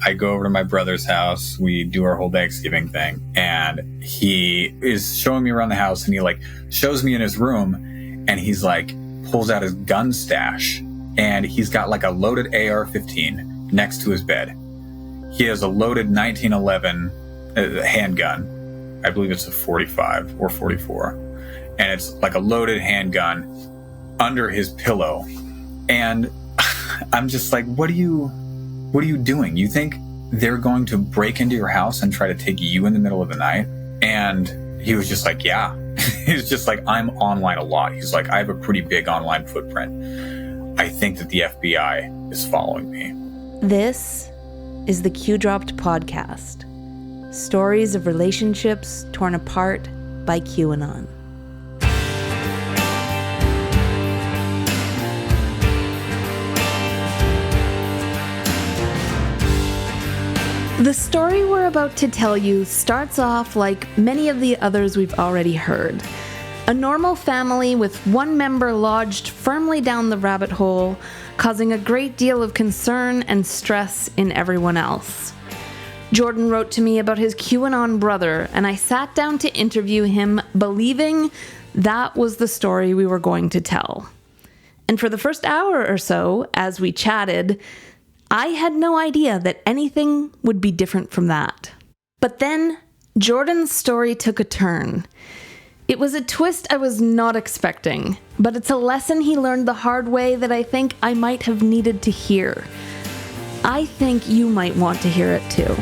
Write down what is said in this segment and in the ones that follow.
I go over to my brother's house. We do our whole Thanksgiving thing. And he is showing me around the house, and he like shows me in his room, and he's like pulls out his gun stash, and he's got like a loaded AR-15 next to his bed. He has a loaded 1911 handgun. I believe it's a 45 or 44. And it's like a loaded handgun under his pillow. And I'm just like, what are you doing? You think they're going to break into your house and try to take you in the middle of the night? And he was just like, yeah. He's just like, I'm online a lot. He's like, I have a pretty big online footprint. I think that the FBI is following me. This is the Q Dropped podcast. Stories of relationships torn apart by QAnon. The story we're about to tell you starts off like many of the others we've already heard. A normal family with one member lodged firmly down the rabbit hole, causing a great deal of concern and stress in everyone else. Jordan wrote to me about his QAnon brother, and I sat down to interview him, believing that was the story we were going to tell. And for the first hour or so, as we chatted, I had no idea that anything would be different from that. But then, Jordan's story took a turn. It was a twist I was not expecting, but it's a lesson he learned the hard way that I think I might have needed to hear. I think you might want to hear it too.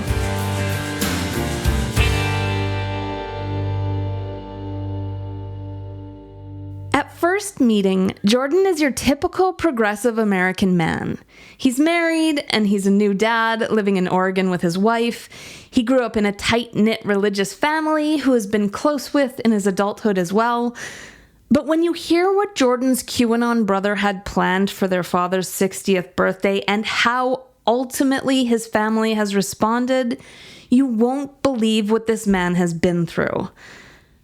At first meeting, Jordan is your typical progressive American man. He's married, and he's a new dad living in Oregon with his wife. He grew up in a tight-knit religious family who has been close with in his adulthood as well. But when you hear what Jordan's QAnon brother had planned for their father's 60th birthday and how ultimately his family has responded, you won't believe what this man has been through.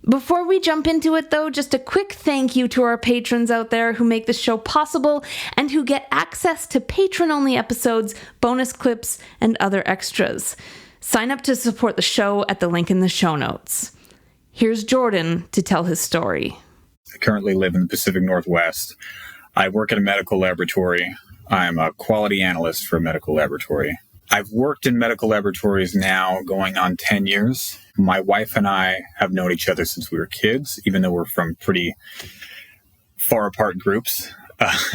Before we jump into it, though, just a quick thank you to our patrons out there who make this show possible and who get access to patron-only episodes, bonus clips, and other extras. Sign up to support the show at the link in the show notes. Here's Jordan to tell his story. I currently live in the Pacific Northwest. I work at a medical laboratory. I'm a quality analyst for a medical laboratory. I've worked in medical laboratories now going on 10 years. My wife and I have known each other since we were kids, even though we're from pretty far apart groups.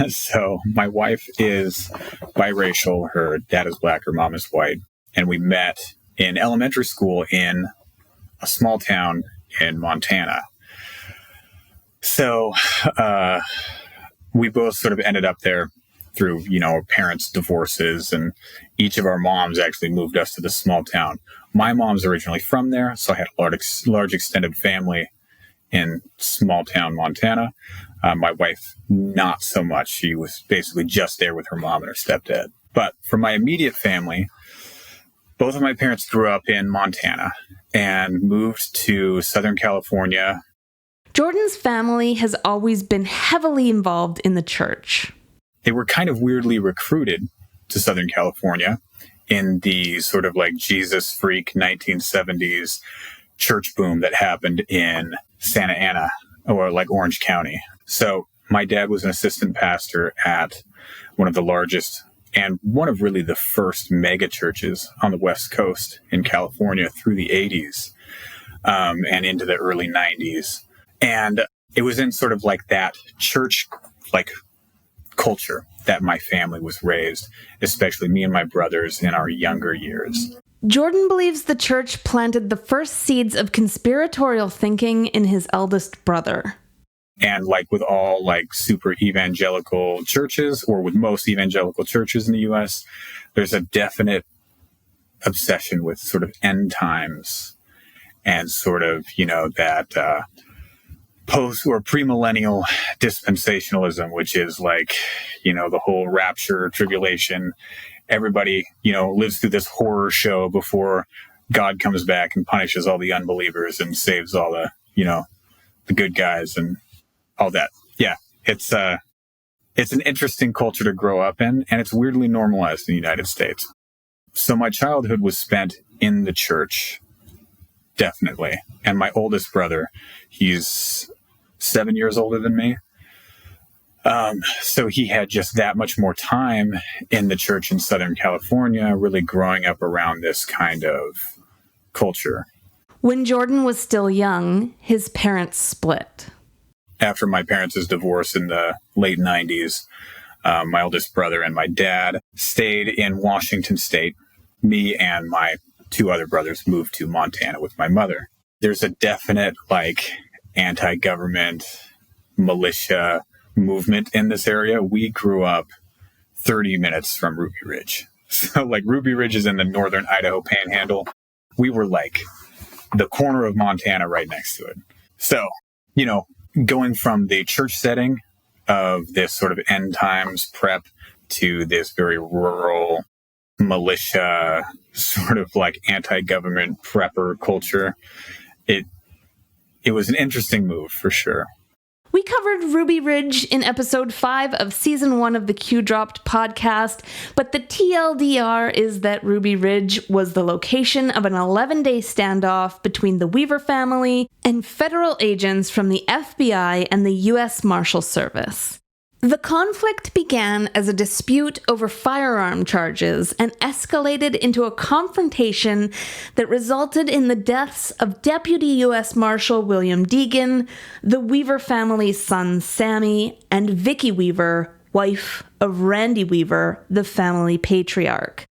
So my wife is biracial. Her dad is black, her mom is white. And we met in elementary school in a small town in Montana. So we both sort of ended up there through, our parents' divorces, and each of our moms actually moved us to this small town. My mom's originally from there, so I had a large extended family in small town Montana. My wife, not so much. She was basically just there with her mom and her stepdad. But for my immediate family, both of my parents grew up in Montana and moved to Southern California. Jordan's family has always been heavily involved in the church. They were kind of weirdly recruited to Southern California in the sort of like Jesus freak 1970s church boom that happened in Santa Ana or like Orange County. So my dad was an assistant pastor at one of the largest and one of really the first mega churches on the West Coast in California through the 80s and into the early 90s. And it was in sort of like that church like culture that my family was raised, especially me and my brothers in our younger years. Jordan believes the church planted the first seeds of conspiratorial thinking in his eldest brother. And like with all like super evangelical churches, or with most evangelical churches in the U.S., there's a definite obsession with sort of end times and sort of, that post or premillennial dispensationalism, which is like, the whole rapture, tribulation. Everybody, lives through this horror show before God comes back and punishes all the unbelievers and saves all the, the good guys and all that. Yeah, it's an interesting culture to grow up in, and it's weirdly normalized in the United States. So my childhood was spent in the church, definitely. And my oldest brother, he's 7 years older than me. So he had just that much more time in the church in Southern California, really growing up around this kind of culture. When Jordan was still young, his parents split. After my parents' divorce in the late 90s, my oldest brother and my dad stayed in Washington State. Me and my two other brothers moved to Montana with my mother. There's a definite anti-government militia movement in this area. We grew up 30 minutes from Ruby Ridge. So Ruby Ridge is in the northern Idaho panhandle. We were the corner of Montana right next to it. So, going from the church setting of this sort of end times prep to this very rural militia sort of anti-government prepper culture, it was an interesting move for sure. We covered Ruby Ridge in episode 5 of season 1 of the Q Dropped podcast, but the TLDR is that Ruby Ridge was the location of an 11-day standoff between the Weaver family and federal agents from the FBI and the U.S. Marshal Service. The conflict began as a dispute over firearm charges and escalated into a confrontation that resulted in the deaths of Deputy U.S. Marshal William Deegan, the Weaver family's son Sammy, and Vicky Weaver, wife of Randy Weaver, the family patriarch.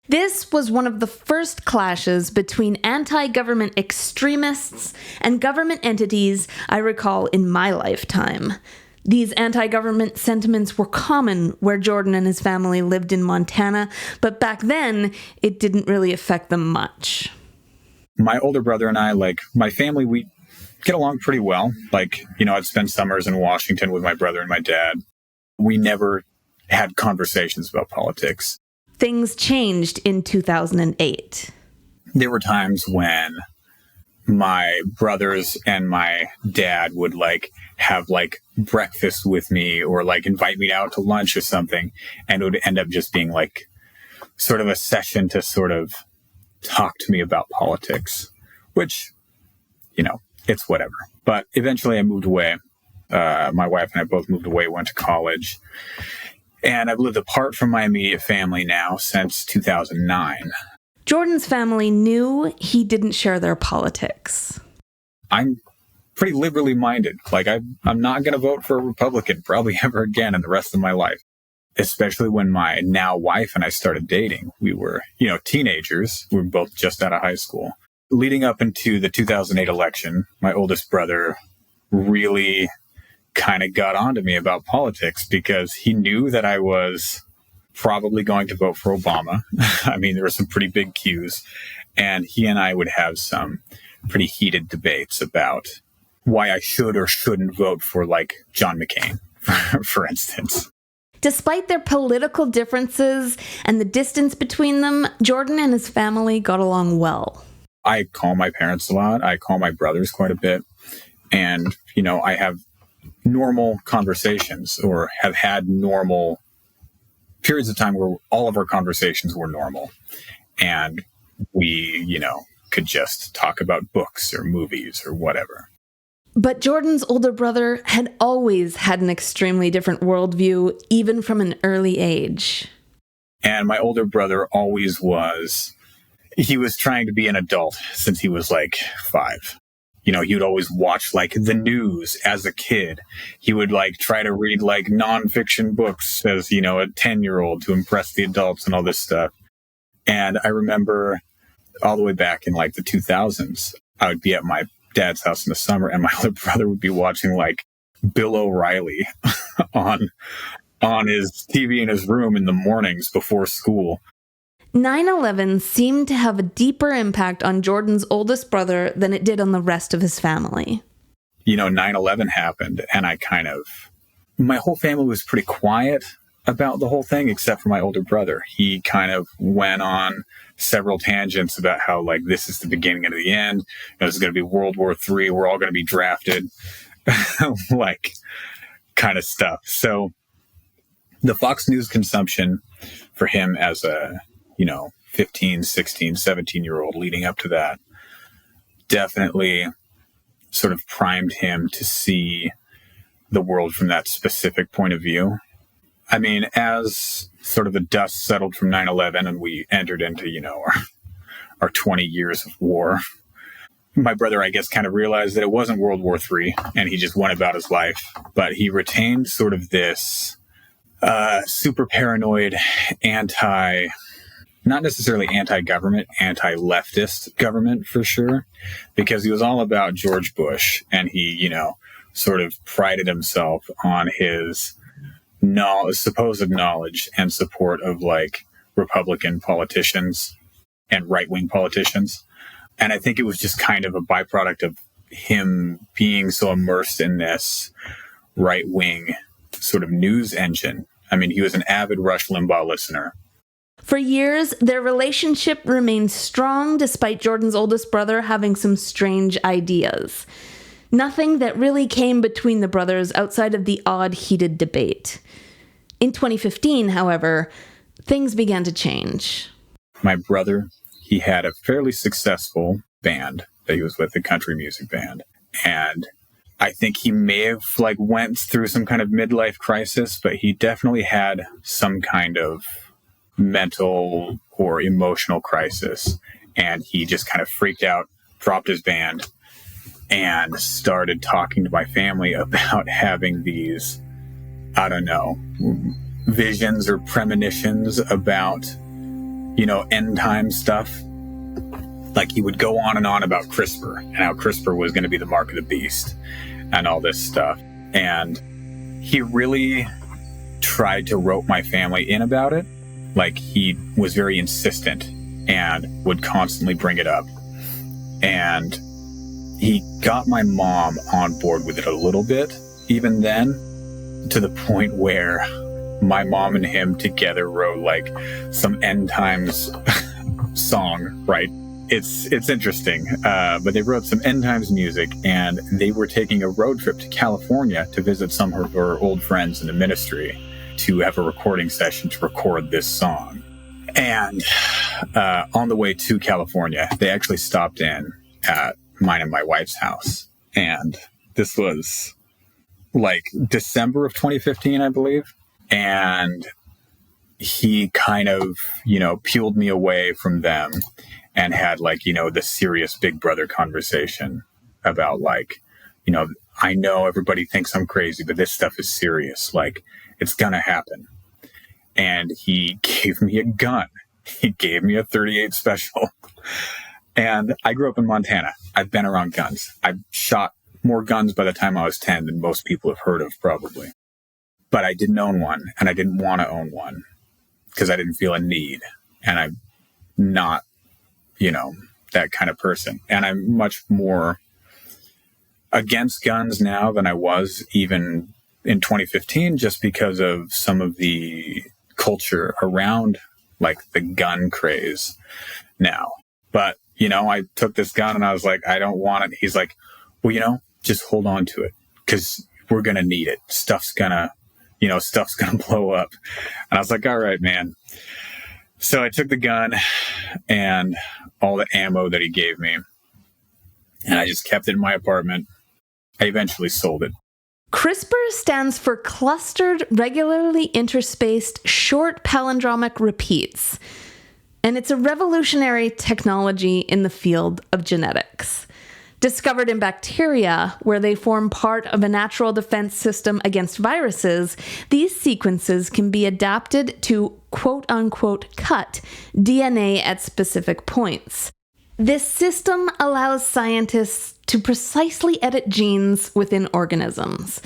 This was one of the first clashes between anti-government extremists and government entities I recall in my lifetime. These anti-government sentiments were common where Jordan and his family lived in Montana, but back then, it didn't really affect them much. My older brother and I, my family, we get along pretty well. I'd spend summers in Washington with my brother and my dad. We never had conversations about politics. Things changed in 2008. There were times when my brothers and my dad would have breakfast with me or invite me out to lunch or something, and it would end up just being sort of a session to sort of talk to me about politics, which, it's whatever. But eventually I moved away. My wife and I both moved away, went to college, and I've lived apart from my immediate family now since 2009. Jordan's family knew he didn't share their politics. I'm pretty liberally minded. I'm not going to vote for a Republican probably ever again in the rest of my life, especially when my now wife and I started dating. We were, teenagers. We were both just out of high school. Leading up into the 2008 election, my oldest brother really kind of got onto me about politics because he knew that I was probably going to vote for Obama. I mean, there were some pretty big cues, and he and I would have some pretty heated debates about why I should or shouldn't vote for John McCain, for instance. Despite their political differences and the distance between them, Jordan and his family got along well. I call my parents a lot. I call my brothers quite a bit. And, I have normal conversations, or have had normal periods of time where all of our conversations were normal. And we, could just talk about books or movies or whatever. But Jordan's older brother had always had an extremely different worldview, even from an early age. And my older brother always was, he was trying to be an adult since he was 5. He would always watch the news as a kid. He would try to read nonfiction books as, a 10-year-old to impress the adults and all this stuff. And I remember all the way back in the 2000s, I would be at my dad's house in the summer and my older brother would be watching Bill O'Reilly on his TV in his room in the mornings before school. 9/11 seemed to have a deeper impact on Jordan's oldest brother than it did on the rest of his family. 9/11 happened, and my whole family was pretty quiet about the whole thing, except for my older brother. He kind of went on several tangents about how this is the beginning of the end. This is going to be World War III. We're all going to be drafted, kind of stuff. So the Fox News consumption for him as a 15, 16, 17-year-old leading up to that definitely sort of primed him to see the world from that specific point of view. I mean, as sort of the dust settled from 9/11 and we entered into, our 20 years of war, my brother, I guess, kind of realized that it wasn't World War III, and he just went about his life. But he retained sort of this super paranoid, not necessarily anti-government, anti-leftist government for sure, because he was all about George Bush, and he, sort of prided himself on his supposed knowledge and support of like Republican politicians and right-wing politicians. And I think it was just kind of a byproduct of him being so immersed in this right-wing sort of news engine. I mean, he was an avid Rush Limbaugh listener. For years, their relationship remained strong despite Jordan's oldest brother having some strange ideas. Nothing that really came between the brothers outside of the odd heated debate. In 2015, however, things began to change. My brother, he had a fairly successful band that he was with, a country music band. And I think he may have went through some kind of midlife crisis, but he definitely had some kind of mental or emotional crisis. And he just kind of freaked out, dropped his band, and started talking to my family about having these, I don't know, visions or premonitions about, end time stuff. Like he would go on and on about CRISPR and how CRISPR was going to be the mark of the beast and all this stuff. And he really tried to rope my family in about it. Like he was very insistent and would constantly bring it up. And he got my mom on board with it a little bit, even then, to the point where my mom and him together wrote some end times song, right? It's interesting, but they wrote some end times music, and they were taking a road trip to California to visit some of her old friends in the ministry to have a recording session to record this song. And on the way to California, they actually stopped in at mine and my wife's house. And this was December of 2015, I believe. And he kind of, peeled me away from them and had the serious big brother conversation about I know everybody thinks I'm crazy, but this stuff is serious. It's gonna happen. And he gave me a gun. He gave me a .38 special. And I grew up in Montana. I've been around guns. I've shot more guns by the time I was 10 than most people have heard of, probably. But I didn't own one, and I didn't want to own one because I didn't feel a need. And I'm not, that kind of person. And I'm much more against guns now than I was even in 2015, just because of some of the culture around the gun craze now. But I took this gun and I was like, I don't want it. He's like, well, just hold on to it because we're going to need it. Stuff's going to blow up. And I was like, all right, man. So I took the gun and all the ammo that he gave me, and I just kept it in my apartment. I eventually sold it. CRISPR stands for Clustered Regularly Interspaced Short Palindromic Repeats, and it's a revolutionary technology in the field of genetics. Discovered in bacteria, where they form part of a natural defense system against viruses, these sequences can be adapted to quote-unquote cut DNA at specific points. This system allows scientists to precisely edit genes within organisms.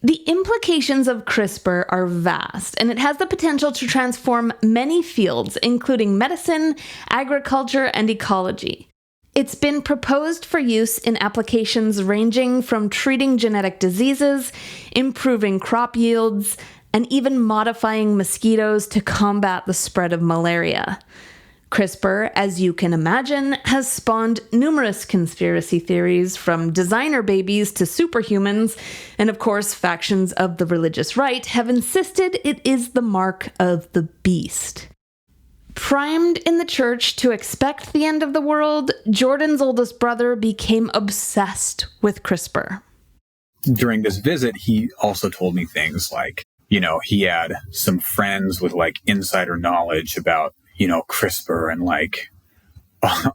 The implications of CRISPR are vast, and it has the potential to transform many fields, including medicine, agriculture, and ecology. It's been proposed for use in applications ranging from treating genetic diseases, improving crop yields, and even modifying mosquitoes to combat the spread of malaria. CRISPR, as you can imagine, has spawned numerous conspiracy theories, from designer babies to superhumans, and of course, factions of the religious right have insisted it is the mark of the beast. Primed in the church to expect the end of the world, Jordan's oldest brother became obsessed with CRISPR. During this visit, he also told me things like, he had some friends with like insider knowledge about, CRISPR and like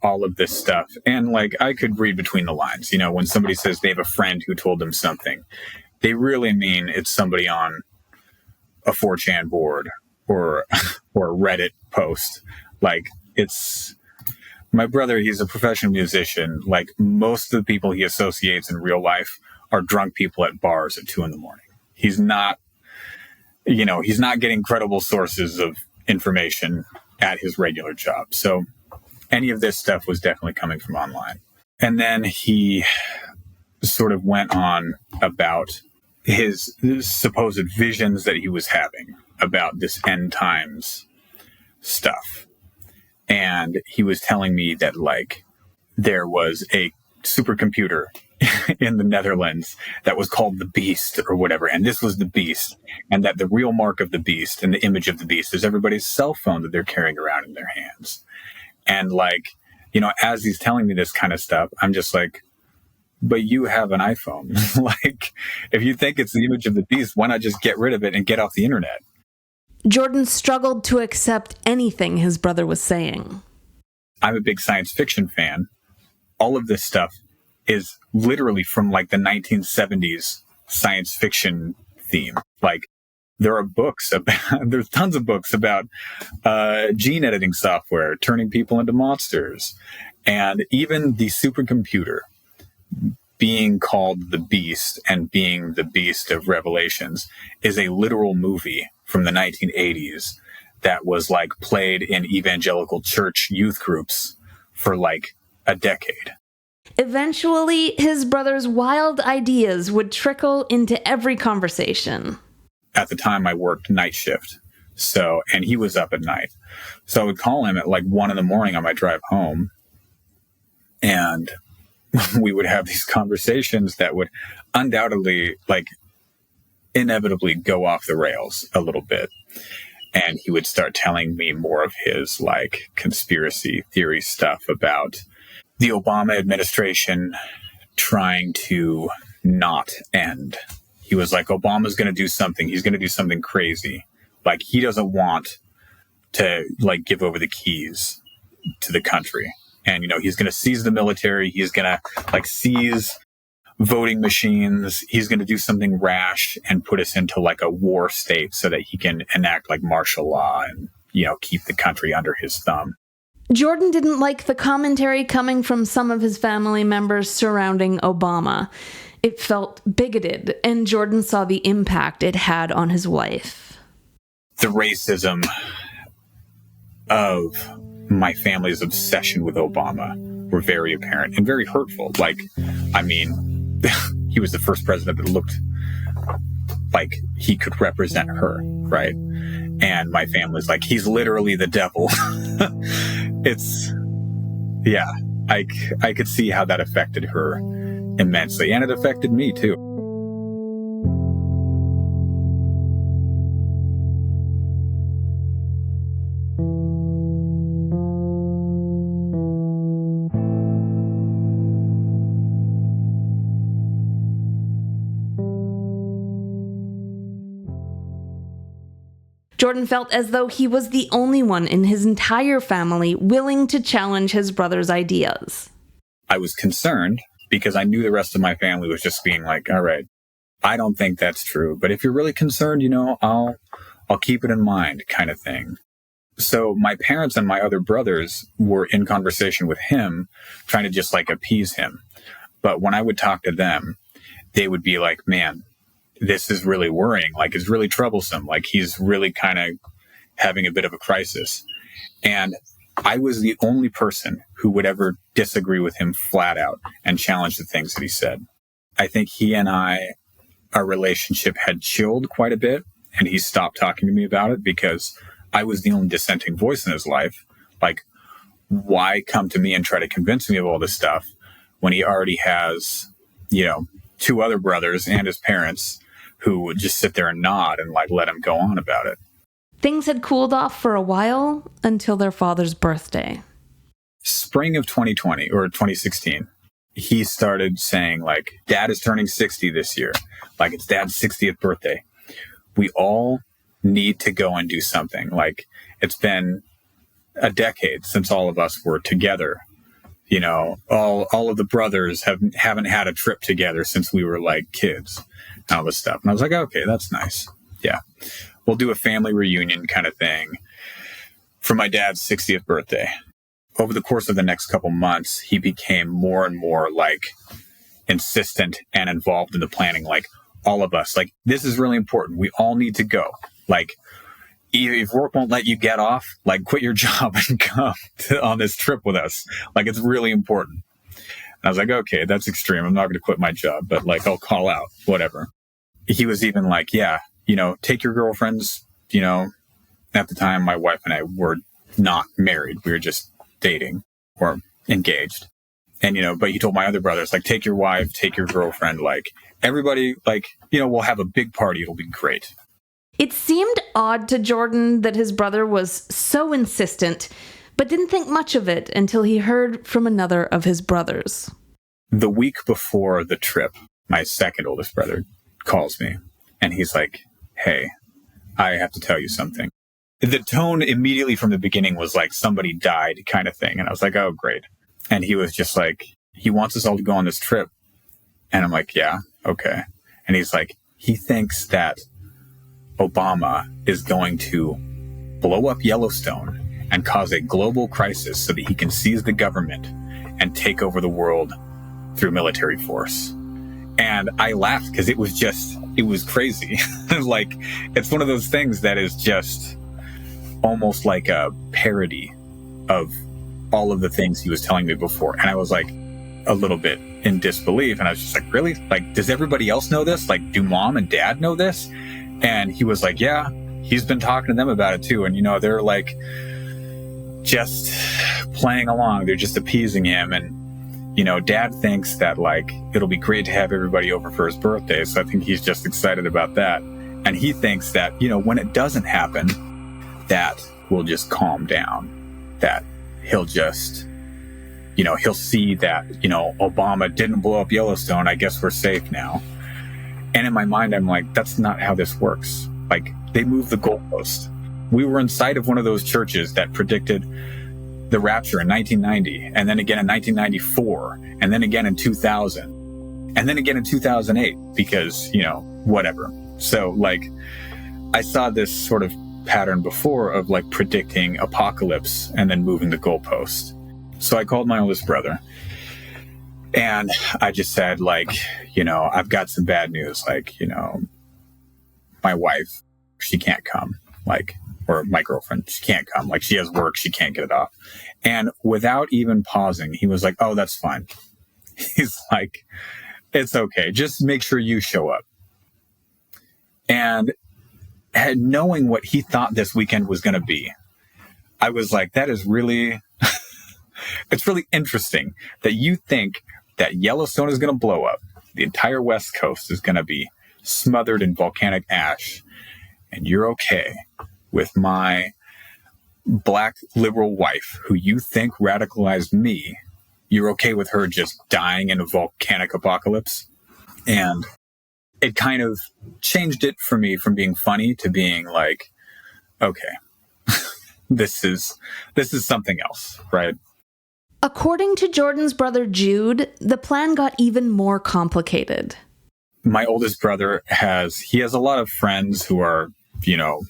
all of this stuff. And like, I could read between the lines, when somebody says they have a friend who told them something, they really mean it's somebody on a 4chan board or a Reddit post. Like, it's my brother, he's a professional musician. Like, most of the people he associates in real life are drunk people at bars at 2 a.m. He's not, he's not getting credible sources of information at his regular job. So any of this stuff was definitely coming from online. And then he sort of went on about his supposed visions that he was having about this end times stuff. And he was telling me that like there was a supercomputer in the Netherlands that was called the Beast or whatever. And this was the Beast. And that the real mark of the Beast and the image of the Beast is everybody's cell phone that they're carrying around in their hands. And like, as he's telling me this kind of stuff, I'm just like, but you have an iPhone. Like, if you think it's the image of the Beast, why not just get rid of it and get off the internet? Jordan struggled to accept anything his brother was saying. I'm a big science fiction fan. All of this stuff is literally from like the 1970s science fiction theme. Like, there's tons of books about gene editing software, turning people into monsters. And even the supercomputer being called the Beast and being the Beast of Revelations is a literal movie from the 1980s that was like played in evangelical church youth groups for like a decade. Eventually, his brother's wild ideas would trickle into every conversation. At the time, I worked night shift. And he was up at night. So I would call him at like 1 a.m. on my drive home. And we would have these conversations that would undoubtedly, like, inevitably go off the rails a little bit. And he would start telling me more of his like conspiracy theory stuff about the Obama administration trying to not end. He was like, Obama's going to do something. He's going to do something crazy. Like, he doesn't want to like give over the keys to the country. And, he's going to seize the military. He's going to like seize voting machines. He's going to do something rash and put us into like a war state so that he can enact like martial law and, keep the country under his thumb. Jordan didn't like the commentary coming from some of his family members surrounding Obama. It felt bigoted, and Jordan saw the impact it had on his wife. The racism of my family's obsession with Obama were very apparent and very hurtful. Like, I mean, he was the first president that looked like he could represent her, right? And my family's like, he's literally the devil. I could see how that affected her immensely. And it affected me too. Jordan felt as though he was the only one in his entire family willing to challenge his brother's ideas. I was concerned because I knew the rest of my family was just being like, all right, I don't think that's true. But if you're really concerned, I'll keep it in mind, kind of thing. So my parents and my other brothers were in conversation with him, trying to just like appease him. But when I would talk to them, they would be like, man, this is really worrying. Like, it's really troublesome. Like, he's really kind of having a bit of a crisis. And I was the only person who would ever disagree with him flat out and challenge the things that he said. I think he and our relationship had chilled quite a bit, and he stopped talking to me about it because I was the only dissenting voice in his life. Like, why come to me and try to convince me of all this stuff when he already has, 2 other brothers and his parents who would just sit there and nod and like let him go on about it. Things had cooled off for a while until their father's birthday. Spring of 2020 or 2016, he started saying, like, Dad is turning 60 this year. Like, it's Dad's 60th birthday. We all need to go and do something. Like, it's been a decade since all of us were together. You know, all of the brothers haven't had a trip together since we were like kids and all this stuff. And I was like, okay, that's nice. Yeah. We'll do a family reunion kind of thing for my dad's 60th birthday. Over the course of the next couple months, he became more and more like insistent and involved in the planning. Like, all of us, like, this is really important. We all need to go. Like, if work won't let you get off, like, quit your job and come on this trip with us. Like, it's really important. And I was like, okay, that's extreme. I'm not going to quit my job, but like, I'll call out, whatever. He was even like, yeah, you know, take your girlfriends. You know, at the time, my wife and I were not married. We were just dating or engaged. And, you know, but he told my other brothers, like, take your wife, take your girlfriend, like, everybody, like, you know, we'll have a big party. It'll be great. It seemed odd to Jordan that his brother was so insistent, but didn't think much of it until he heard from another of his brothers. The week before the trip, my second oldest brother calls me and he's like, hey, I have to tell you something. The tone immediately from the beginning was like somebody died kind of thing. And I was like, oh, great. And he was just like, he wants us all to go on this trip. And I'm like, yeah, okay. And he's like, he thinks that Obama is going to blow up Yellowstone and cause a global crisis so that he can seize the government and take over the world through military force. And I laughed because it was crazy. Like, it's one of those things that is just almost like a parody of all of the things he was telling me before. And I was like a little bit in disbelief. And I was just like, really? Like, does everybody else know this? Like, do mom and dad know this? And he was like, yeah, he's been talking to them about it too. And, you know, they're like just playing along. They're just appeasing him. And, you know, dad thinks that like, it'll be great to have everybody over for his birthday. So I think he's just excited about that. And he thinks that, you know, when it doesn't happen, that will just calm down, that he'll just, you know, he'll see that, you know, Obama didn't blow up Yellowstone. I guess we're safe now. And in my mind, I'm like, that's not how this works. Like, they moved the goalpost. We were inside of one of those churches that predicted the rapture in 1990, and then again in 1994, and then again in 2000, and then again in 2008, because, you know, whatever. So, like, I saw this sort of pattern before of, like, predicting apocalypse and then moving the goalpost. So I called my oldest brother. And I just said, like, you know, I've got some bad news. Like, you know, my wife, she can't come. Like, or my girlfriend, she can't come. Like, she has work, she can't get it off. And without even pausing, he was like, oh, that's fine. He's like, it's okay. Just make sure you show up. And knowing what he thought this weekend was going to be, I was like, that is really, it's really interesting that you think that Yellowstone is going to blow up. The entire West Coast is going to be smothered in volcanic ash. And you're okay with my black liberal wife, who you think radicalized me. You're okay with her just dying in a volcanic apocalypse. And it kind of changed it for me from being funny to being like, okay, this is something else, right? According to Jordan's brother Jude, the plan got even more complicated. My oldest brother has a lot of friends who are, you know,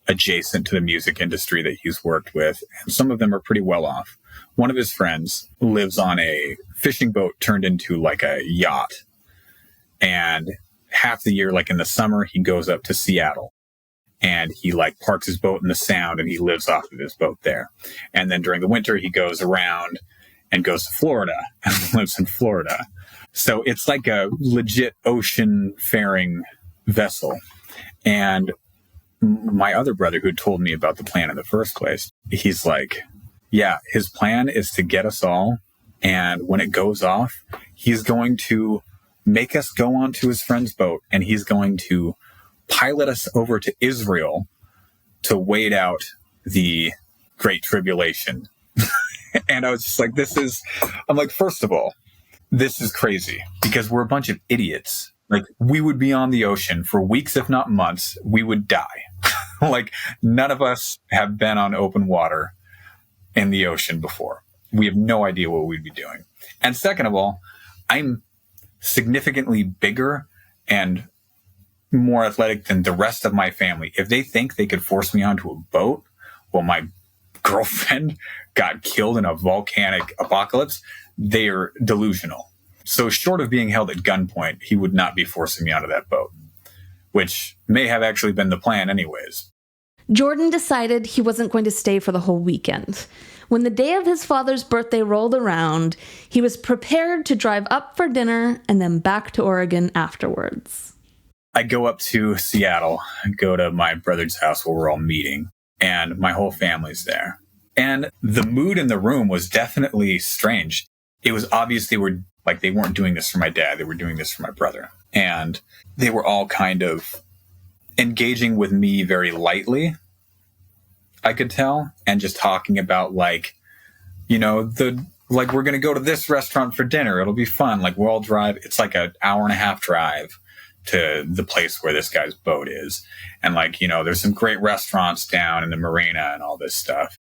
adjacent to the music industry that he's worked with, and some of them are pretty well off. One of his friends lives on a fishing boat turned into like a yacht. And half the year, like in the summer, he goes up to Seattle and he like parks his boat in the Sound and he lives off of his boat there. And then during the winter, he goes around and goes to Florida and lives in Florida. So it's like a legit ocean faring vessel. And my other brother, who told me about the plan in the first place, he's like, yeah, his plan is to get us all. And when it goes off, he's going to make us go onto his friend's boat and he's going to pilot us over to Israel to wait out the Great Tribulation. And I was just like, I'm like, first of all, this is crazy because we're a bunch of idiots. Like, we would be on the ocean for weeks, if not months. We would die. Like, none of us have been on open water in the ocean before. We have no idea what we'd be doing. And second of all, I'm significantly bigger and more athletic than the rest of my family. If they think they could force me onto a boat while my girlfriend got killed in a volcanic apocalypse, they are delusional. So short of being held at gunpoint, he would not be forcing me onto that boat, which may have actually been the plan anyways. Jordan decided he wasn't going to stay for the whole weekend. When the day of his father's birthday rolled around, he was prepared to drive up for dinner and then back to Oregon afterwards. I go up to Seattle, go to my brother's house where we're all meeting, and my whole family's there. And the mood in the room was definitely strange. It was obvious they weren't doing this for my dad, they were doing this for my brother. And they were all kind of engaging with me very lightly, I could tell, and just talking about we're going to go to this restaurant for dinner. It'll be fun. Like, we'll all drive. It's like an hour and a half drive to the place where this guy's boat is. And there's some great restaurants down in the marina and all this stuff.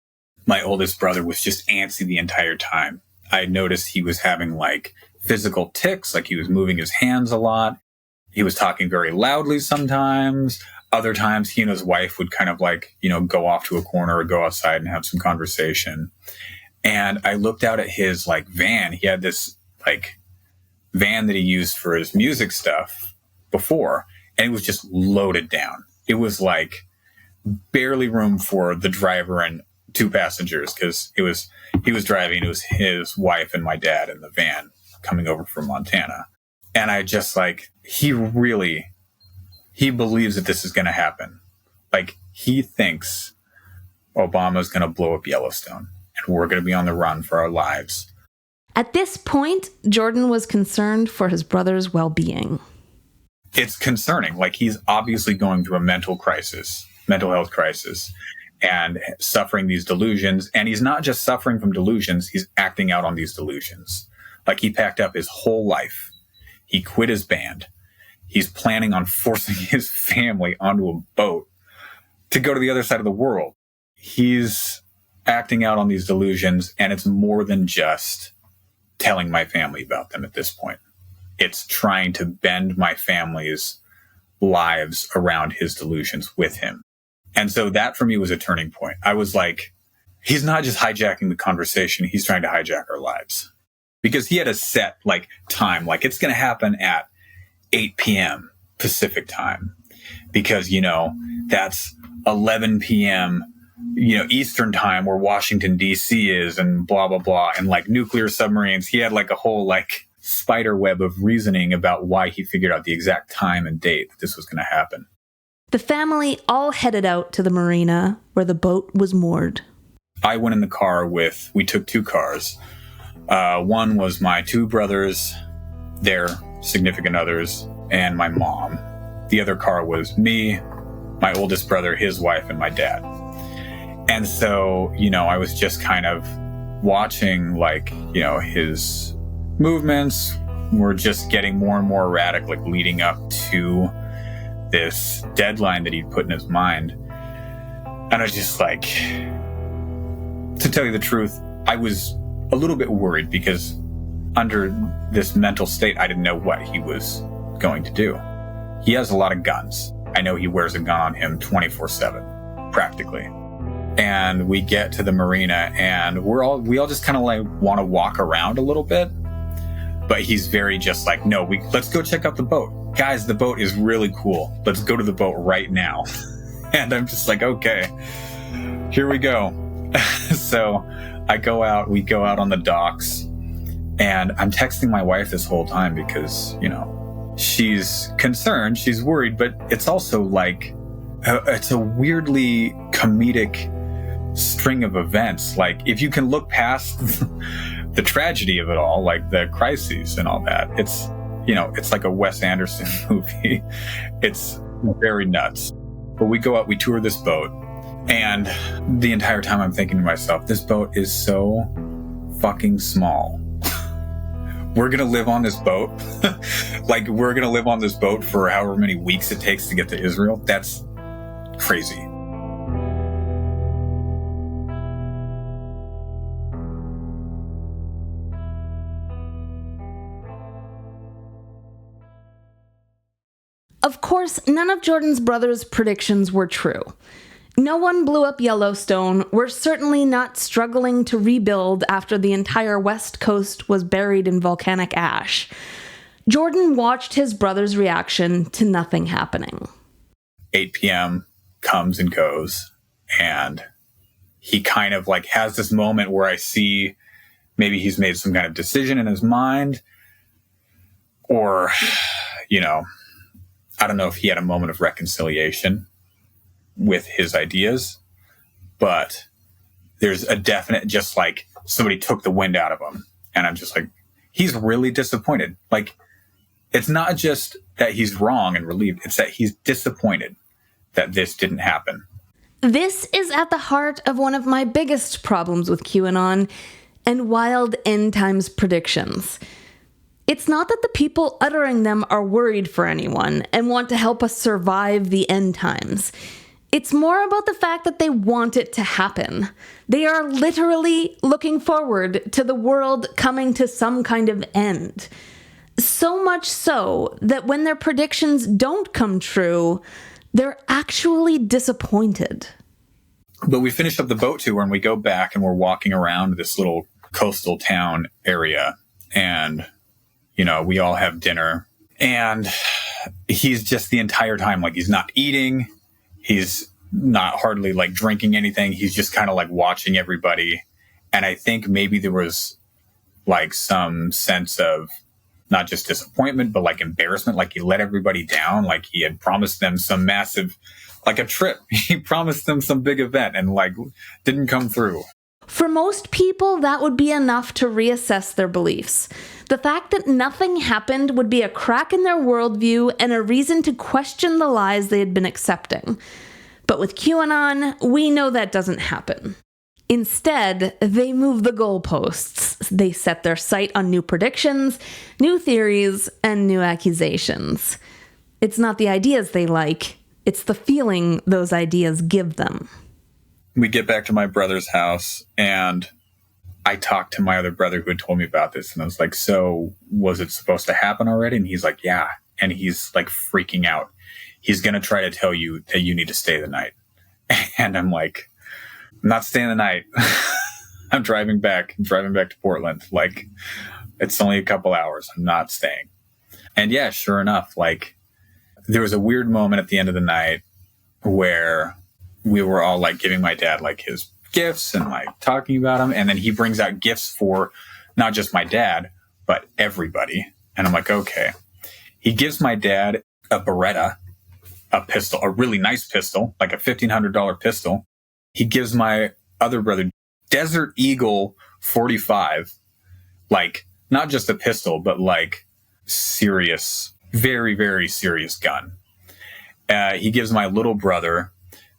My oldest brother was just antsy the entire time. I noticed he was having physical tics, like he was moving his hands a lot. He was talking very loudly sometimes. Other times he and his wife would kind of go off to a corner or go outside and have some conversation. And I looked out at his van. He had this van that he used for his music stuff before, and it was just loaded down. It was barely room for the driver and two passengers because he was driving. It was his wife and my dad in the van coming over from Montana. And I just he believes that this is going to happen. He thinks Obama's going to blow up Yellowstone and we're going to be on the run for our lives. At this point, Jordan was concerned for his brother's well-being. It's concerning. He's obviously going through a mental health crisis, and suffering these delusions. And he's not just suffering from delusions, he's acting out on these delusions. He packed up his whole life. He quit his band. He's planning on forcing his family onto a boat to go to the other side of the world. He's acting out on these delusions, and it's more than just telling my family about them at this point. It's trying to bend my family's lives around his delusions with him. And so that for me was a turning point. I was he's not just hijacking the conversation, he's trying to hijack our lives. Because he had a set time, it's going to happen at 8 p.m. Pacific time. Because, that's 11 p.m., Eastern time where Washington, D.C. is, and blah, blah, blah. And nuclear submarines. He had a whole spider web of reasoning about why he figured out the exact time and date that this was going to happen. The family all headed out to the marina where the boat was moored. I went in the car we took two cars. One was my two brothers, their significant others, and my mom. The other car was me, my oldest brother, his wife, and my dad. And so, I was just kind of watching, his movements were just getting more and more erratic, leading up to this deadline that he'd put in his mind. And I was just to tell you the truth, I was a little bit worried because under this mental state, I didn't know what he was going to do. He has a lot of guns. I know he wears a gun on him 24/7, practically. And we get to the marina and we all just kind of want to walk around a little bit. But he's very just no, let's go check out the boat. Guys, the boat is really cool. Let's go to the boat right now. And I'm just okay, here we go. So we go out on the docks, and I'm texting my wife this whole time because, she's concerned, she's worried, but it's also it's a weirdly comedic string of events. If you can look past the tragedy of it all, the crises and all that, it's like a Wes Anderson movie. It's very nuts. But we go out, we tour this boat, And the entire time I'm thinking to myself, this boat is so fucking small. We're going to live on this boat. Like, we're going to live on this boat for however many weeks it takes to get to Israel. That's crazy. Of course, none of Jordan's brothers' predictions were true. No one blew up Yellowstone. We're certainly not struggling to rebuild after the entire West Coast was buried in volcanic ash. Jordan watched his brother's reaction to nothing happening. 8 p.m. comes and goes, and he kind of like has this moment where I see maybe he's made some kind of decision in his mind, or, I don't know if he had a moment of reconciliation with his ideas, but there's a definite, just like somebody took the wind out of him. And I'm just like, he's really disappointed. Like, it's not just that he's wrong and relieved, it's that he's disappointed that this didn't happen. This is at the heart of one of my biggest problems with QAnon and wild end times predictions. It's not that the people uttering them are worried for anyone and want to help us survive the end times. It's more about the fact that they want it to happen. They are literally looking forward to the world coming to some kind of end. So much so that when their predictions don't come true, they're actually disappointed. But we finish up the boat tour and we go back and we're walking around this little coastal town area, and we all have dinner, and he's just the entire time, like, he's not eating. He's not hardly like drinking anything. He's just kind of like watching everybody. And I think maybe there was like some sense of not just disappointment, but like embarrassment. Like, he let everybody down. Like, he had promised them some massive, like a trip. He promised them some big event and like didn't come through. For most people, that would be enough to reassess their beliefs. The fact that nothing happened would be a crack in their worldview and a reason to question the lies they had been accepting. But with QAnon, we know that doesn't happen. Instead, they move the goalposts. They set their sight on new predictions, new theories, and new accusations. It's not the ideas they like, it's the feeling those ideas give them. We get back to my brother's house, and I talked to my other brother who had told me about this, and I was like, so was it supposed to happen already? And he's like, yeah. And he's like freaking out. He's going to try to tell you that you need to stay the night. And I'm like, I'm not staying the night. I'm driving back to Portland. Like, it's only a couple hours. I'm not staying. And yeah, sure enough, like, there was a weird moment at the end of the night where we were all like giving my dad like his gifts and like talking about them. And then he brings out gifts for not just my dad, but everybody. And I'm like, okay. He gives my dad a Beretta, a pistol, a really nice pistol, like a $1,500 pistol. He gives my other brother Desert Eagle 45, like not just a pistol, but like serious, very, very serious gun. He gives my little brother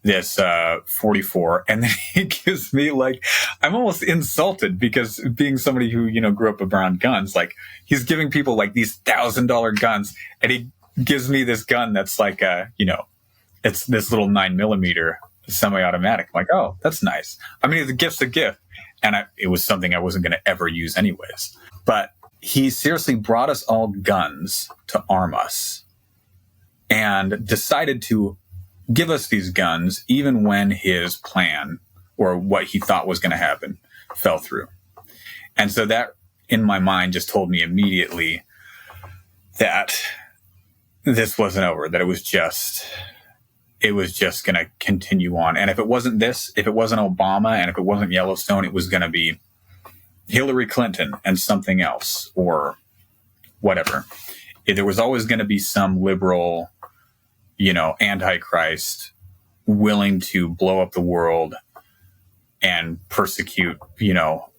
this 44, and then he gives me, like, I'm almost insulted because being somebody who, grew up around guns, like, he's giving people like these $1,000 guns, and he gives me this gun that's like it's this little 9mm semi-automatic. I'm like, oh, that's nice. I mean, the gift's a gift, and it was something I wasn't going to ever use anyways. But he seriously brought us all guns to arm us, and decided to give us these guns even when his plan or what he thought was going to happen fell through. And so that in my mind just told me immediately that this wasn't over, that it was just going to continue on. And if it wasn't this, if it wasn't Obama, and if it wasn't Yellowstone, it was going to be Hillary Clinton and something else or whatever. There was always going to be some liberal, Antichrist willing to blow up the world and persecute,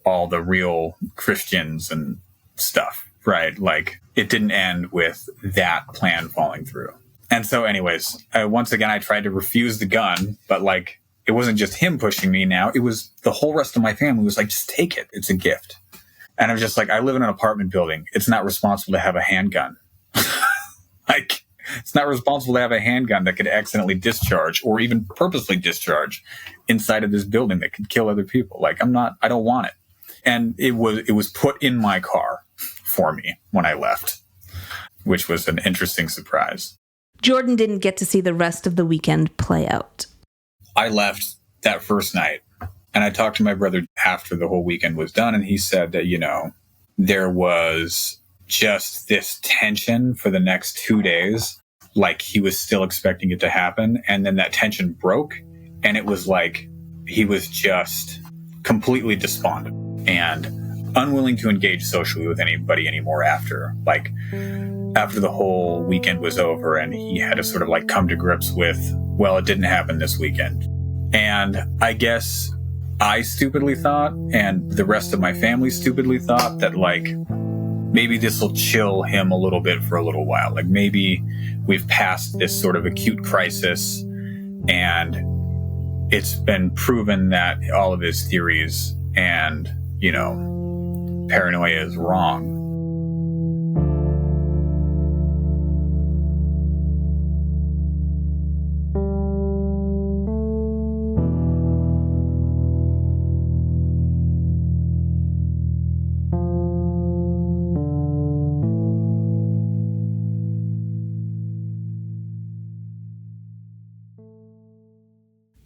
all the real Christians and stuff, right? Like, it didn't end with that plan falling through. And so anyways, once again, I tried to refuse the gun, but like, it wasn't just him pushing me now. It was the whole rest of my family was like, just take it. It's a gift. And I'm just like, I live in an apartment building. It's not responsible to have a handgun. Like, it's not responsible to have a handgun that could accidentally discharge or even purposely discharge inside of this building that could kill other people. Like, I don't want it. And it was put in my car for me when I left, which was an interesting surprise. Jordan didn't get to see the rest of the weekend play out. I left that first night and I talked to my brother after the whole weekend was done. And he said that, there was just this tension for the next 2 days, like he was still expecting it to happen. And then that tension broke and it was like he was just completely despondent and unwilling to engage socially with anybody anymore after the whole weekend was over, and he had to sort of like come to grips with, well, it didn't happen this weekend. And I guess I stupidly thought, and the rest of my family stupidly thought, that like maybe this will chill him a little bit for a little while. Like maybe we've passed this sort of acute crisis and it's been proven that all of his theories and, paranoia is wrong.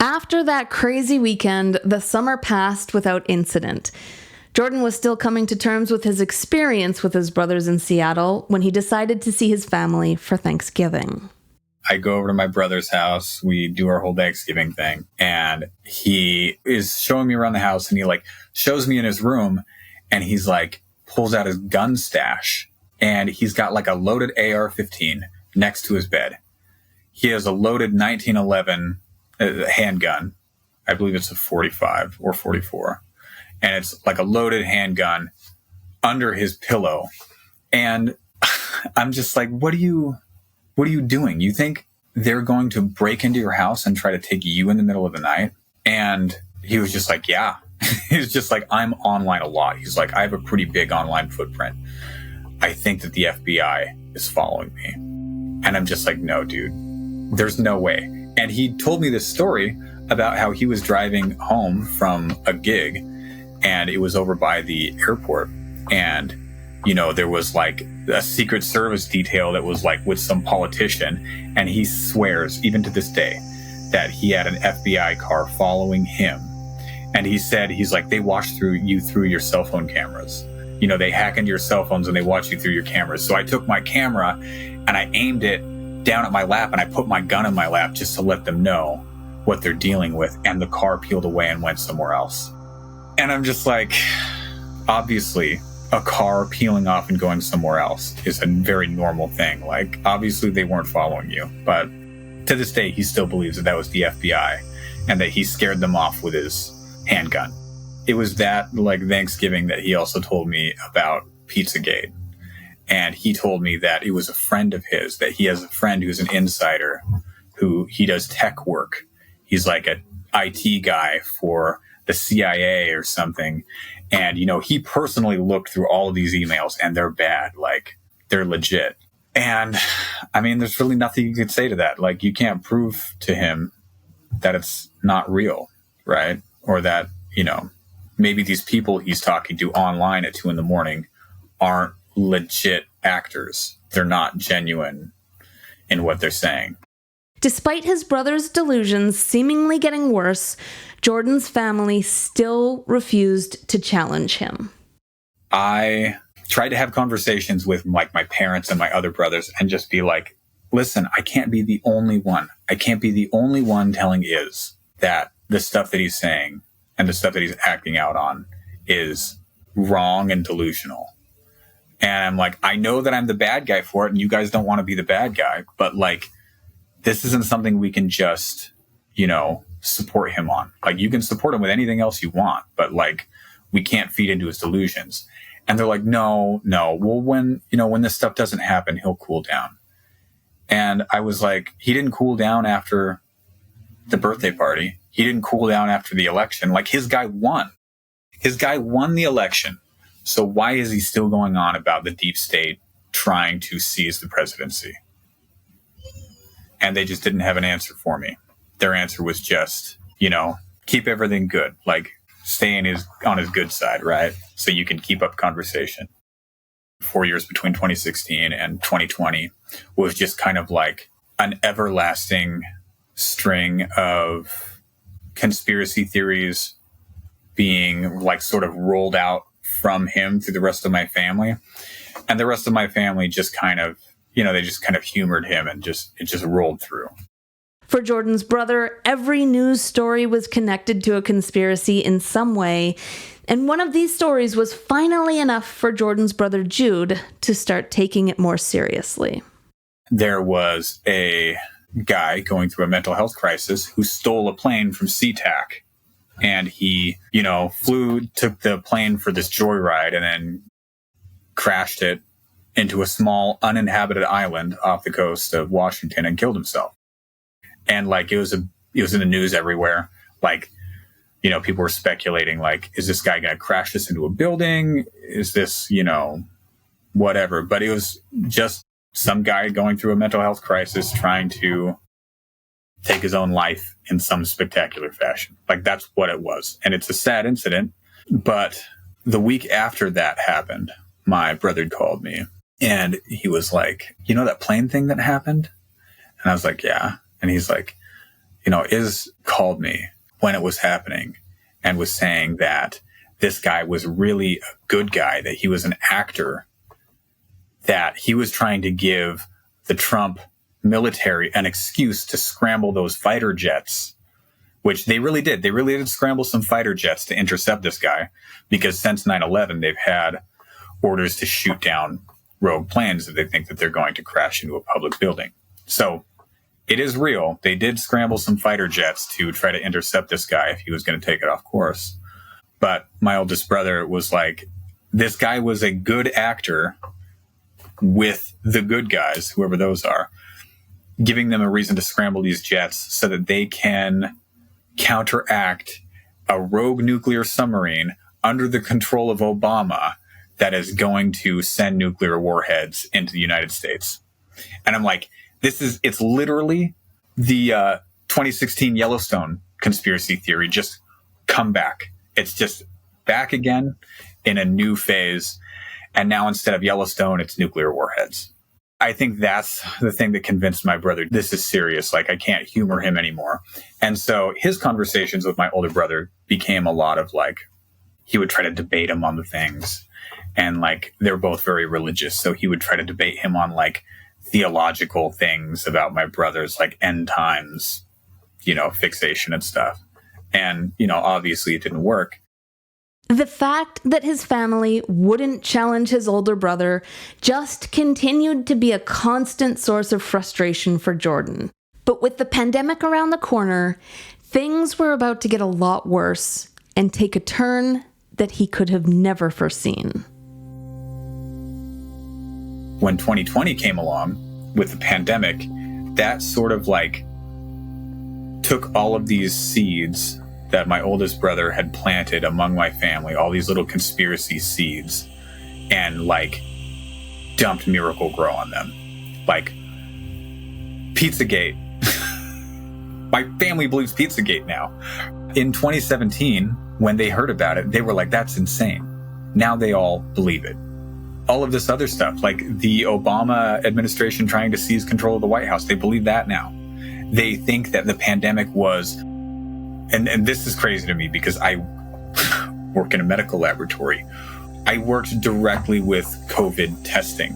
After that crazy weekend, the summer passed without incident. Jordan was still coming to terms with his experience with his brothers in Seattle when he decided to see his family for Thanksgiving. I go over to my brother's house. We do our whole Thanksgiving thing. And he is showing me around the house and he like shows me in his room and he's like pulls out his gun stash and he's got like a loaded AR-15 next to his bed. He has a loaded 1911 handgun. I believe it's a 45 or 44. And it's like a loaded handgun under his pillow. And I'm just like, what are you doing? You think they're going to break into your house and try to take you in the middle of the night? And he was just like, yeah. He was just like, I'm online a lot. He's like, I have a pretty big online footprint. I think that the FBI is following me. And I'm just like, no, dude, there's no way. And he told me this story about how he was driving home from a gig and it was over by the airport. And, there was like a Secret Service detail that was like with some politician. And he swears, even to this day, that he had an FBI car following him. And he said, he's like, they watch through your cell phone cameras. They hack into your cell phones and they watch you through your cameras. So I took my camera and I aimed it down at my lap and I put my gun in my lap just to let them know what they're dealing with. And the car peeled away and went somewhere else. And I'm just like, obviously a car peeling off and going somewhere else is a very normal thing. Like, obviously they weren't following you, but to this day, he still believes that was the FBI and that he scared them off with his handgun. It was that like Thanksgiving that he also told me about Pizzagate. And he told me that it was a friend of his, that he has a friend who's an insider who he does tech work. He's like an IT guy for the CIA or something. And, he personally looked through all of these emails and they're bad. Like, they're legit. And I mean, there's really nothing you could say to that. Like, you can't prove to him that it's not real, right? Or that, maybe these people he's talking to online at 2 a.m. aren't legit actors. They're not genuine in what they're saying. Despite his brother's delusions seemingly getting worse, Jordan's family still refused to challenge him. I tried to have conversations with like my parents and my other brothers and just be like, listen, I can't be the only one. I can't be the only one telling Iz that the stuff that he's saying and the stuff that he's acting out on is wrong and delusional. And I'm like, I know that I'm the bad guy for it and you guys don't want to be the bad guy, but like, this isn't something we can just, support him on. Like, you can support him with anything else you want, but like, we can't feed into his delusions. And they're like, no. Well, when this stuff doesn't happen, he'll cool down. And I was like, he didn't cool down after the birthday party. He didn't cool down after the election. Like, his guy won. His guy won the election. So why is he still going on about the deep state trying to seize the presidency? And they just didn't have an answer for me. Their answer was just, keep everything good. Like, stay on his good side, right? So you can keep up conversation. 4 years between 2016 and 2020 was just kind of like an everlasting string of conspiracy theories being like sort of rolled out from him to the rest of my family. And the rest of my family just kind of, they just kind of humored him, and it just rolled through. For Jordan's brother, every news story was connected to a conspiracy in some way. And one of these stories was finally enough for Jordan's brother Jude to start taking it more seriously. There was a guy going through a mental health crisis who stole a plane from SeaTac. And he, took the plane for this joyride and then crashed it into a small uninhabited island off the coast of Washington and killed himself. And like, it was in the news everywhere. Like, people were speculating, like, is this guy going to crash this into a building? Is this, whatever. But it was just some guy going through a mental health crisis trying to take his own life in some spectacular fashion. Like, that's what it was. And it's a sad incident. But the week after that happened, my brother called me and he was like, that plane thing that happened? And I was like, yeah. And he's like, Iz called me when it was happening and was saying that this guy was really a good guy, that he was an actor, that he was trying to give the Trump military an excuse to scramble those fighter jets, which they really did. They really did scramble some fighter jets to intercept this guy, because since 9/11, they've had orders to shoot down rogue planes if they think that they're going to crash into a public building. So it is real. They did scramble some fighter jets to try to intercept this guy if he was going to take it off course. But my oldest brother was like, this guy was a good actor with the good guys, whoever those are, giving them a reason to scramble these jets so that they can counteract a rogue nuclear submarine under the control of Obama that is going to send nuclear warheads into the United States. And I'm like, it's literally the 2016 Yellowstone conspiracy theory just come back. It's just back again in a new phase. And now instead of Yellowstone, it's nuclear warheads. I think that's the thing that convinced my brother, this is serious. Like, I can't humor him anymore. And so his conversations with my older brother became a lot of like, he would try to debate him on the things. And like, they're both very religious. So he would try to debate him on like theological things about my brother's like end times, fixation and stuff. And, obviously it didn't work. The fact that his family wouldn't challenge his older brother just continued to be a constant source of frustration for Jordan. But with the pandemic around the corner, things were about to get a lot worse and take a turn that he could have never foreseen. When 2020 came along with the pandemic, that sort of like took all of these seeds that my oldest brother had planted among my family, all these little conspiracy seeds, and like dumped Miracle Grow on them. Like, Pizzagate. My family believes Pizzagate now. In 2017, when they heard about it, they were like, that's insane. Now they all believe it. All of this other stuff, like the Obama administration trying to seize control of the White House, they believe that now. They think that the pandemic was, and this is crazy to me because I work in a medical laboratory. I worked directly with COVID testing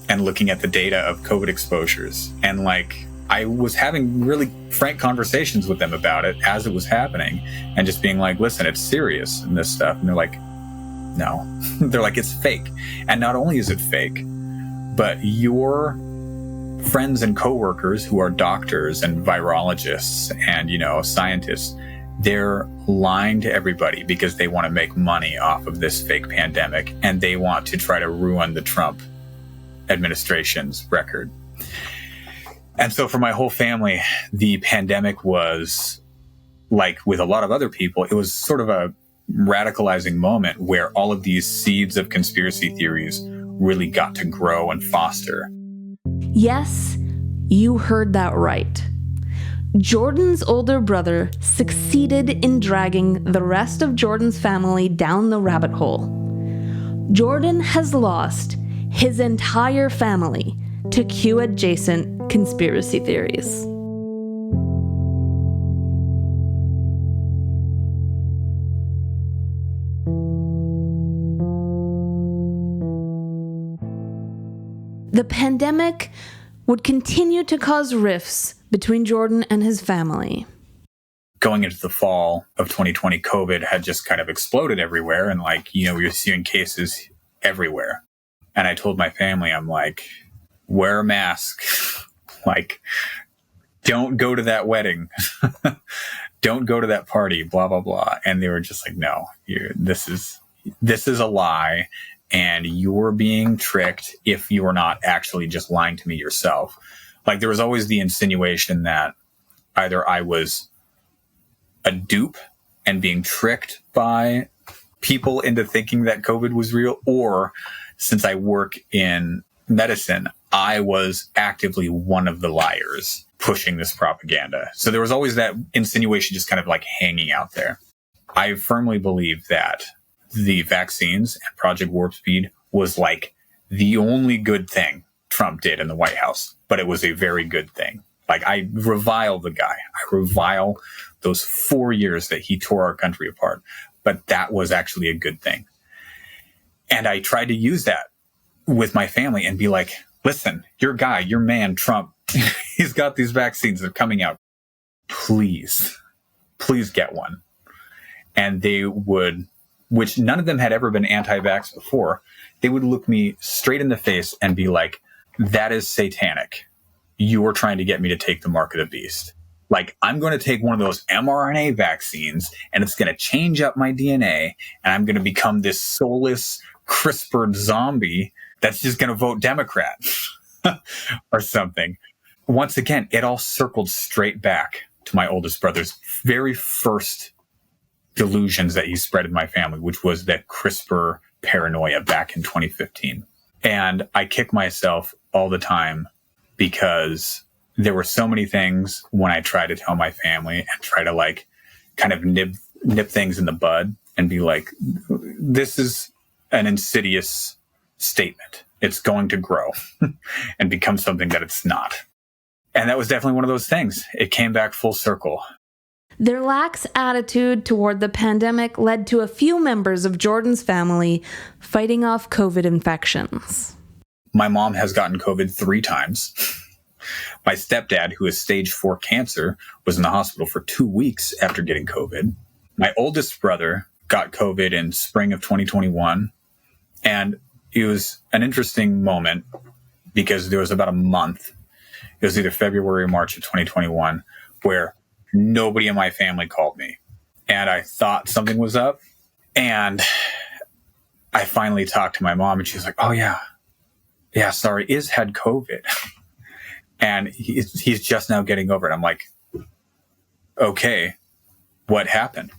and looking at the data of COVID exposures. And like, I was having really frank conversations with them about it as it was happening and just being like, listen, it's serious and this stuff. And they're like, no. They're like, it's fake. And not only is it fake, but your friends and coworkers who are doctors and virologists and, scientists, they're lying to everybody because they want to make money off of this fake pandemic and they want to try to ruin the Trump administration's record. And so for my whole family, the pandemic was like with a lot of other people, it was sort of a radicalizing moment where all of these seeds of conspiracy theories really got to grow and foster. Yes, you heard that right. Jordan's older brother succeeded in dragging the rest of Jordan's family down the rabbit hole. Jordan has lost his entire family to Q-adjacent conspiracy theories. The pandemic would continue to cause rifts between Jordan and his family. Going into the fall of 2020, COVID had just kind of exploded everywhere. And we were seeing cases everywhere. And I told my family, I'm like, wear a mask. Don't go to that wedding. Don't go to that party, blah, blah, blah. And they were just like, no, this is a lie. And you're being tricked if you're not actually just lying to me yourself. There was always the insinuation that either I was a dupe and being tricked by people into thinking that COVID was real, or since I work in medicine, I was actively one of the liars pushing this propaganda. So there was always that insinuation just kind of hanging out there. I firmly believe that the vaccines and Project Warp Speed was the only good thing Trump did in the White House, but it was a very good thing. I revile the guy. I revile those 4 years that he tore our country apart, but that was actually a good thing. And I tried to use that with my family and be like, listen, your guy, your man, Trump, he's got these vaccines that are coming out. Please get one. And they would, which none of them had ever been anti-vax before, they would look me straight in the face and be like, that is satanic. You are trying to get me to take the mark of the beast. I'm going to take one of those mRNA vaccines and it's going to change up my DNA and I'm going to become this soulless, CRISPRed zombie that's just going to vote Democrat or something. Once again, it all circled straight back to my oldest brother's very first delusions that he spread in my family, which was that CRISPR paranoia back in 2015. And I kick myself all the time because there were so many things when I tried to tell my family and try to kind of nip things in the bud and be like, this is an insidious statement. It's going to grow and become something that it's not. And that was definitely one of those things. It came back full circle. Their lax attitude toward the pandemic led to a few members of Jordan's family fighting off COVID infections. My mom has gotten COVID 3 times. My stepdad, who has stage 4 cancer, was in the hospital for 2 weeks after getting COVID. My oldest brother got COVID in spring of 2021. And it was an interesting moment because there was about a month, it was either February or March of 2021, where nobody in my family called me. And I thought something was up. And I finally talked to my mom and she was like, oh yeah, sorry, Iz had COVID. And he's just now getting over it. I'm like, okay, what happened?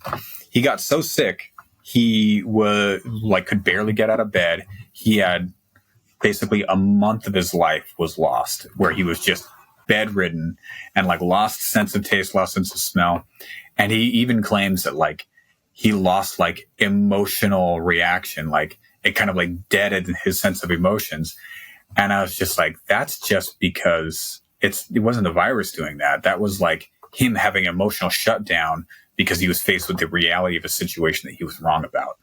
He got so sick, he was could barely get out of bed. He had basically a month of his life was lost, where he was just bedridden and lost sense of taste, lost sense of smell. And he even claims that he lost emotional reaction. It kind of deadened his sense of emotions. And I was just like, that's just because it wasn't the virus doing that. That was him having an emotional shutdown because he was faced with the reality of a situation that he was wrong about.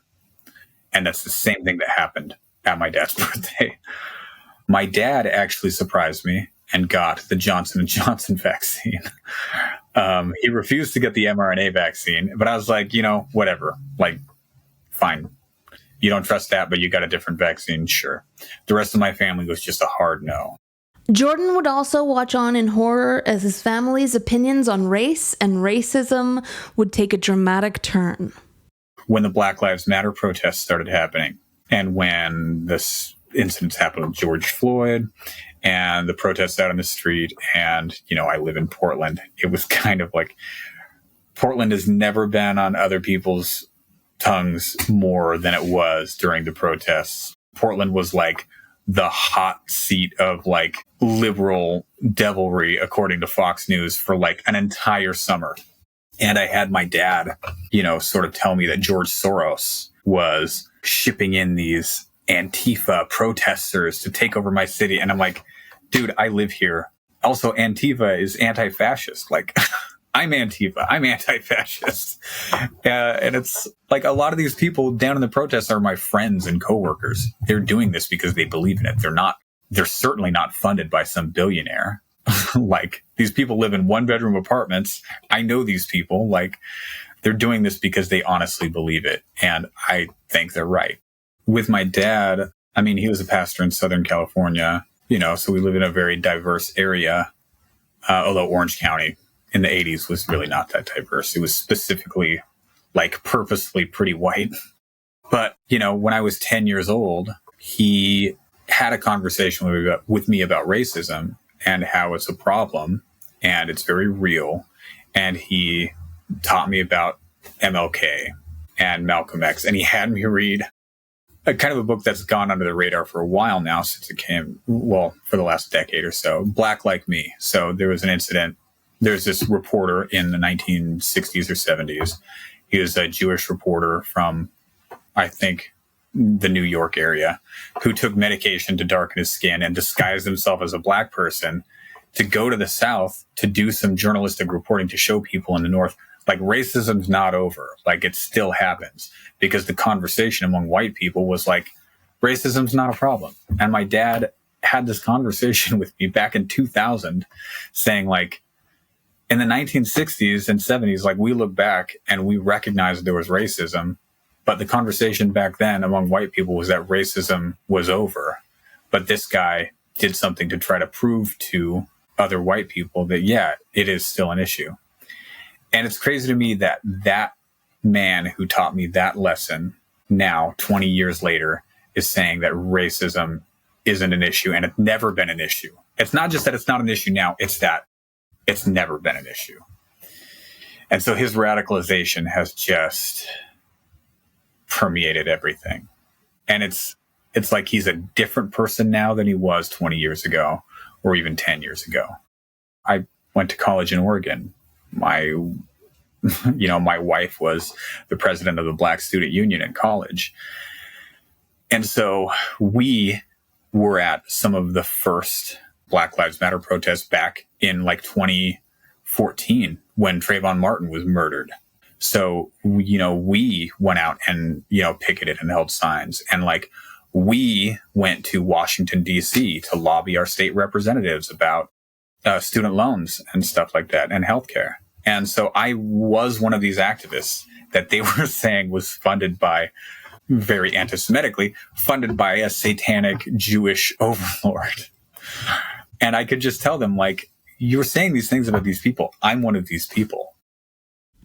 And that's the same thing that happened at my dad's birthday. My dad actually surprised me and got the Johnson & Johnson vaccine. He refused to get the mRNA vaccine, but I was like, whatever, fine. You don't trust that, but you got a different vaccine, sure. The rest of my family was just a hard no. Jordan would also watch on in horror as his family's opinions on race and racism would take a dramatic turn. When the Black Lives Matter protests started happening, and when this incidents happened with George Floyd and the protests out on the street, and, I live in Portland, it was kind of Portland has never been on other people's tongues more than it was during the protests. Portland was like the hot seat of like liberal devilry, according to Fox News, for like an entire summer. And I had my dad, sort of tell me that George Soros was shipping in these Antifa protesters to take over my city. And I'm like, dude, I live here. Also, Antifa is anti-fascist. Like, I'm Antifa. I'm anti-fascist. And it's like a lot of these people down in the protests are my friends and coworkers. They're doing this because they believe in it. They're certainly not funded by some billionaire. Like, these people live in 1-bedroom apartments. I know these people. Like, they're doing this because they honestly believe it. And I think they're right. With my dad, I mean, he was a pastor in Southern California, so we live in a very diverse area. Although Orange County in the 80s was really not that diverse. It was specifically, like, purposely pretty white. But, when I was 10 years old, he had a conversation with me about racism and how it's a problem and it's very real. And he taught me about MLK and Malcolm X. And he had me read a kind of a book that's gone under the radar for a while now since it came, for the last decade or so, Black Like Me. So there was an incident. There's this reporter in the 1960s or 70s. He was a Jewish reporter from, I think, the New York area, who took medication to darken his skin and disguised himself as a black person to go to the South to do some journalistic reporting to show people in the North, like, racism's not over. Like, it still happens, because the conversation among white people was like, racism's not a problem. And my dad had this conversation with me back in 2000 saying, like, in the 1960s and 70s, like, we look back and we recognize there was racism. But the conversation back then among white people was that racism was over. But this guy did something to try to prove to other white people that, yeah, it is still an issue. And it's crazy to me that that man who taught me that lesson now, 20 years later, is saying that racism isn't an issue and it's never been an issue. It's not just that it's not an issue now, it's that it's never been an issue. And so his radicalization has just permeated everything. And it's like he's a different person now than he was 20 years ago or even 10 years ago. I went to college in Oregon. My wife was the president of the Black Student Union at college. And so we were at some of the first Black Lives Matter protests back in like 2014 when Trayvon Martin was murdered. So, we went out and, picketed and held signs. And like, we went to Washington, D.C. to lobby our state representatives about student loans and stuff like that and healthcare. And so I was one of these activists that they were saying was funded by, very anti-Semitically, funded by a satanic Jewish overlord. And I could just tell them, like, you're saying these things about these people. I'm one of these people.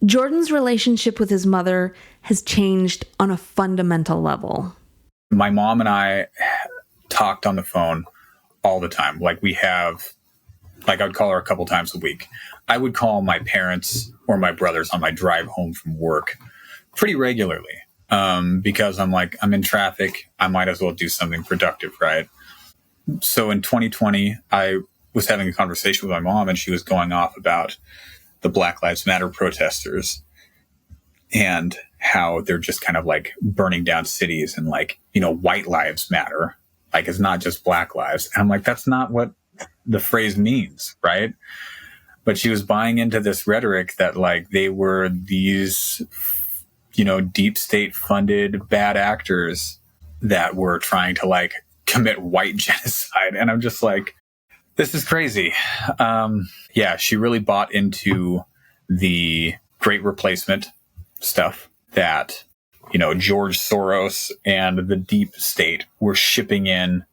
Jordan's relationship with his mother has changed on a fundamental level. My mom and I talked on the phone all the time. Like, I'd call her a couple times a week. I would call my parents or my brothers on my drive home from work pretty regularly because I'm in traffic. I might as well do something productive, right? So in 2020, I was having a conversation with my mom and she was going off about the Black Lives Matter protesters and how they're just kind of like burning down cities and like, white lives matter. Like, it's not just black lives. And I'm like, that's not what the phrase means, right? But she was buying into this rhetoric that like they were these, deep state funded bad actors that were trying to like commit white genocide. And I'm just like, this is crazy. She really bought into the Great Replacement stuff that, George Soros and the deep state were shipping in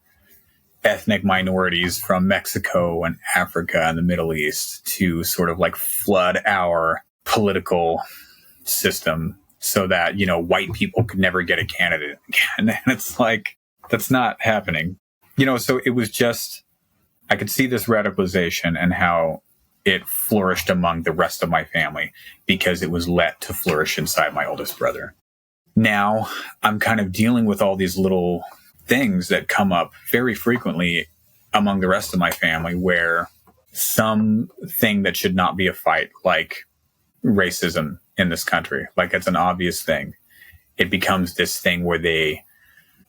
ethnic minorities from Mexico and Africa and the Middle East to sort of like flood our political system so that, white people could never get a candidate again. And it's like, that's not happening. So it was just, I could see this radicalization and how it flourished among the rest of my family because it was let to flourish inside my oldest brother. Now I'm kind of dealing with all these little things that come up very frequently among the rest of my family, where something that should not be a fight, like racism in this country, like it's an obvious thing, it becomes this thing where they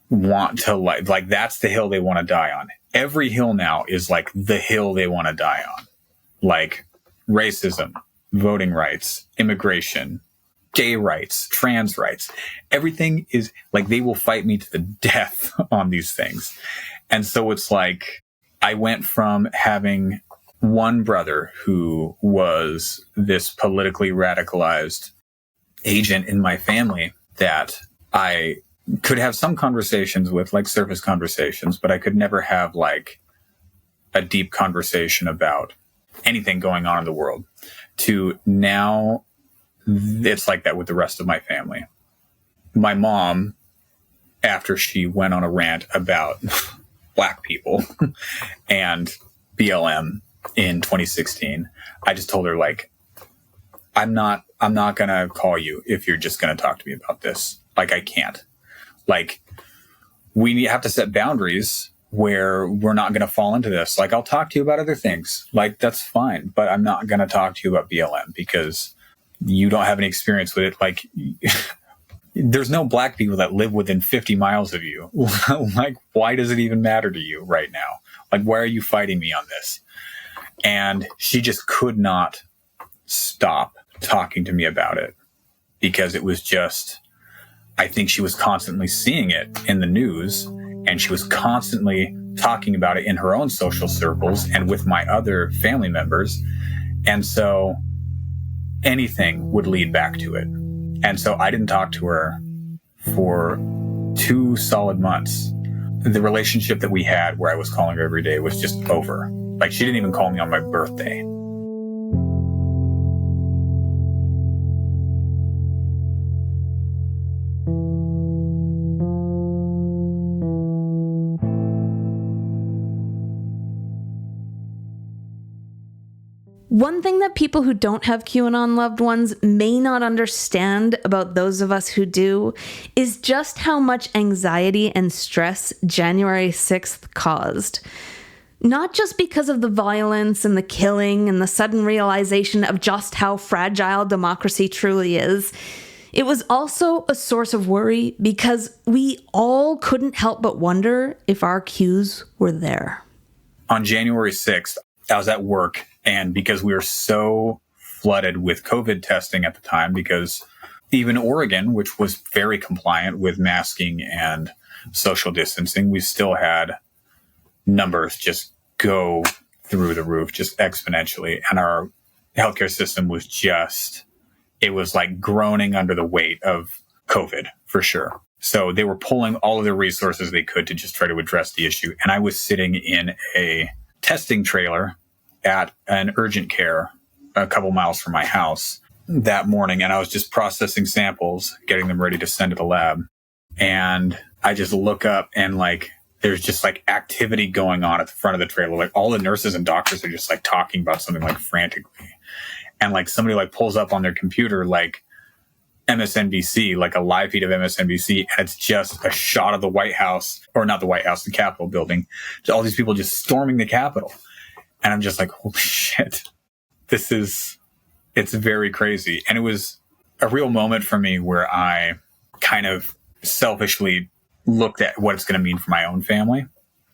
want to like that's the hill they want to die on. Every hill now is like the hill they want to die on, like racism, voting rights, immigration, gay rights, trans rights. Everything is like they will fight me to the death on these things. And so it's like I went from having one brother who was this politically radicalized agent in my family that I could have some conversations with, like surface conversations, but I could never have like a deep conversation about anything going on in the world, to now it's like that with the rest of my family. My mom, after she went on a rant about Black people and BLM in 2016, I just told her, like, I'm not going to call you if you're just going to talk to me about this. Like, I can't. Like, we have to set boundaries where we're not going to fall into this. Like, I'll talk to you about other things. Like, that's fine. But I'm not going to talk to you about BLM because you don't have any experience with it. Like, there's no Black people that live within 50 miles of you. Like, why does it even matter to you right now? Like, why are you fighting me on this? And she just could not stop talking to me about it, because it was just, I think she was constantly seeing it in the news, and she was constantly talking about it in her own social circles and with my other family members. And so anything would lead back to it. And so I didn't talk to her for 2 solid months. The relationship that we had, where I was calling her every day, was just over. Like, she didn't even call me on my birthday. One thing that people who don't have QAnon loved ones may not understand about those of us who do is just how much anxiety and stress January 6th caused. Not just because of the violence and the killing and the sudden realization of just how fragile democracy truly is. It was also a source of worry because we all couldn't help but wonder if our Qs were there. On January 6th, I was at work, and because we were so flooded with COVID testing at the time, because even Oregon, which was very compliant with masking and social distancing, we still had numbers just go through the roof, just exponentially. And our healthcare system was just, it was like groaning under the weight of COVID, for sure. So they were pulling all of the resources they could to just try to address the issue. And I was sitting in a testing trailer at an urgent care a couple miles from my house that morning. And I was just processing samples, getting them ready to send to the lab. And I just look up, and like, there's just like activity going on at the front of the trailer. Like, all the nurses and doctors are just like talking about something like frantically. And like somebody like pulls up on their computer, like MSNBC, like a live feed of MSNBC. And it's just a shot of the White House, or not the White House, the Capitol building. So all these people just storming the Capitol. And I'm just like, holy shit, it's very crazy. And it was a real moment for me where I kind of selfishly looked at what it's going to mean for my own family,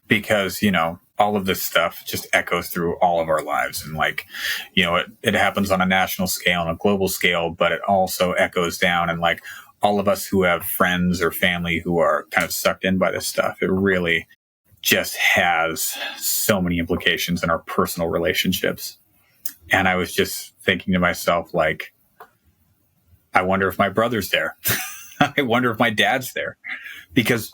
because, you know, all of this stuff just echoes through all of our lives. And like, you know, it happens on a national scale and a global scale, but it also echoes down. And like all of us who have friends or family who are kind of sucked in by this stuff, it really just has so many implications in our personal relationships. And I was just thinking to myself, like, I wonder if my brother's there. I wonder if my dad's there. Because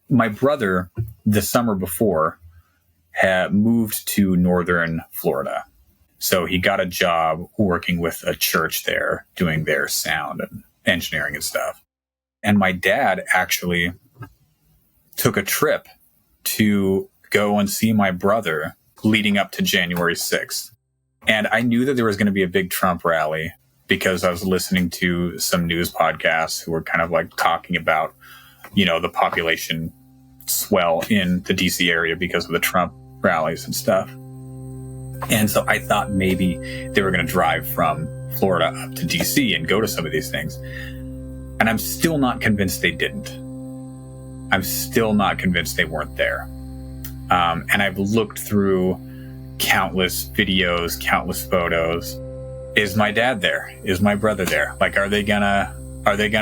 my brother, the summer before, had moved to northern Florida. So he got a job working with a church there, doing their sound and engineering and stuff. And my dad actually took a trip to go and see my brother leading up to January 6th. And I knew that there was going to be a big Trump rally because I was listening to some news podcasts who were kind of like talking about, the population swell in the DC area because of the Trump rallies and stuff. And so I thought maybe they were going to drive from Florida up to DC and go to some of these things. And I'm still not convinced they didn't. I'm still not convinced they weren't there. And I've looked through countless videos, countless photos. Is my dad there? Is my brother there? Like, are they gonna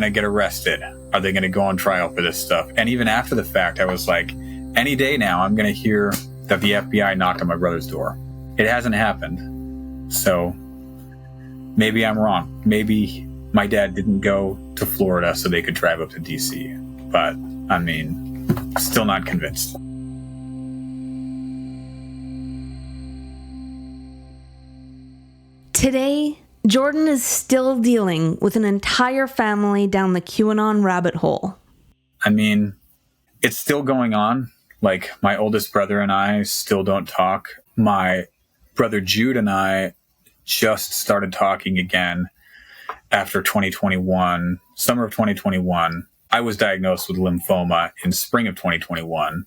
get arrested? Are they gonna go on trial for this stuff? And even after the fact, I was like, any day now, I'm gonna hear that the FBI knocked on my brother's door. It hasn't happened. So maybe I'm wrong. Maybe my dad didn't go to Florida so they could drive up to DC. But I mean, still not convinced. Today, Jordan is still dealing with an entire family down the QAnon rabbit hole. I mean, it's still going on. Like, my oldest brother and I still don't talk. My brother Jude and I just started talking again after 2021, summer of 2021. I was diagnosed with lymphoma in spring of 2021.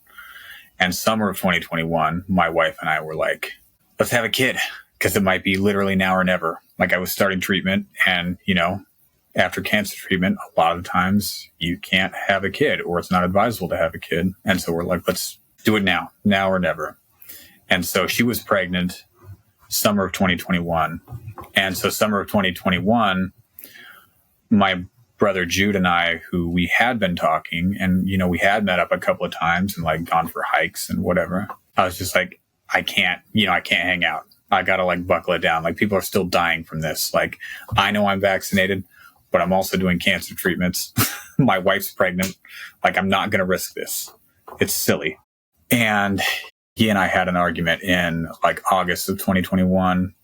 And summer of 2021, my wife and I were like, let's have a kid, because it might be literally now or never. Like, I was starting treatment, and, after cancer treatment, a lot of times you can't have a kid, or it's not advisable to have a kid. And so we're like, let's do it now or never. And so she was pregnant summer of 2021. And so summer of 2021, my brother Jude and I, who we had been talking, and, we had met up a couple of times and like gone for hikes and whatever. I was just like, I can't hang out. I got to like buckle it down. Like, people are still dying from this. Like, I know I'm vaccinated, but I'm also doing cancer treatments. My wife's pregnant. Like, I'm not going to risk this. It's silly. And he and I had an argument in like August of 2021.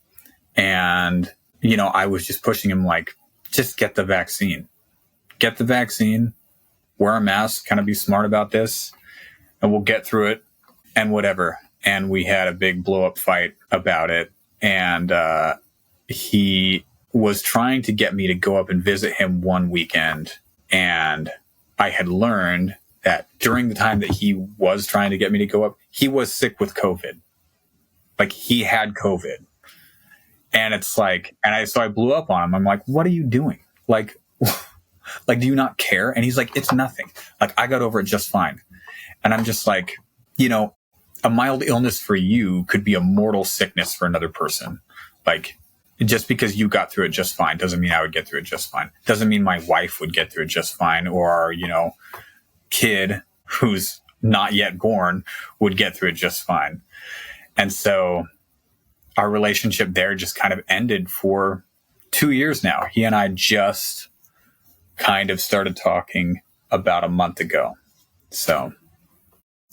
And, I was just pushing him like, just get the vaccine. Get the vaccine, wear a mask, kind of be smart about this, and we'll get through it and whatever. And we had a big blow up fight about it. And he was trying to get me to go up and visit him one weekend. And I had learned that during the time that he was trying to get me to go up, he was sick with COVID. Like, he had COVID. And it's like, so I blew up on him. I'm like, what are you doing? Like, do you not care? And he's like, it's nothing. Like, I got over it just fine. And I'm just like, a mild illness for you could be a mortal sickness for another person. Like, just because you got through it just fine doesn't mean I would get through it just fine. Doesn't mean my wife would get through it just fine, or our, kid who's not yet born would get through it just fine. And so our relationship there just kind of ended for 2 years now. He and I just kind of started talking about a month ago. So,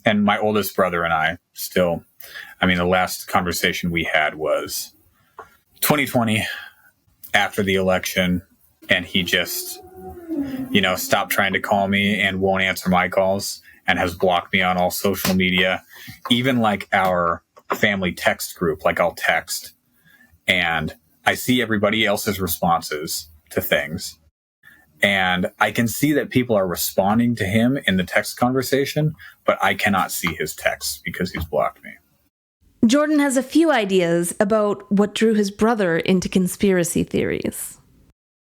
and my oldest brother and I still, the last conversation we had was 2020 after the election, and he just, stopped trying to call me and won't answer my calls and has blocked me on all social media. Even like our family text group, like, I'll text and I see everybody else's responses to things. And I can see that people are responding to him in the text conversation, but I cannot see his texts because he's blocked me. Jordan has a few ideas about what drew his brother into conspiracy theories.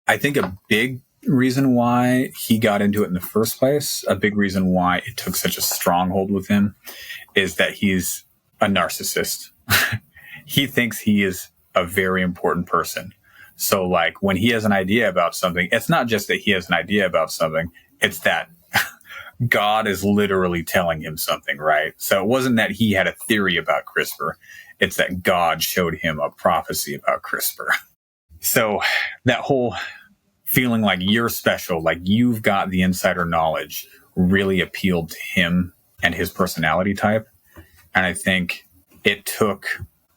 I think a big reason why he got into it in the first place, a big reason why it took such a stronghold with him, is that he's a narcissist. He thinks he is a very important person. So, like, when he has an idea about something, it's not just that he has an idea about something, it's that God is literally telling him something, right? So it wasn't that he had a theory about CRISPR, it's that God showed him a prophecy about CRISPR. So that whole feeling like you're special, like you've got the insider knowledge, really appealed to him and his personality type. And I think it took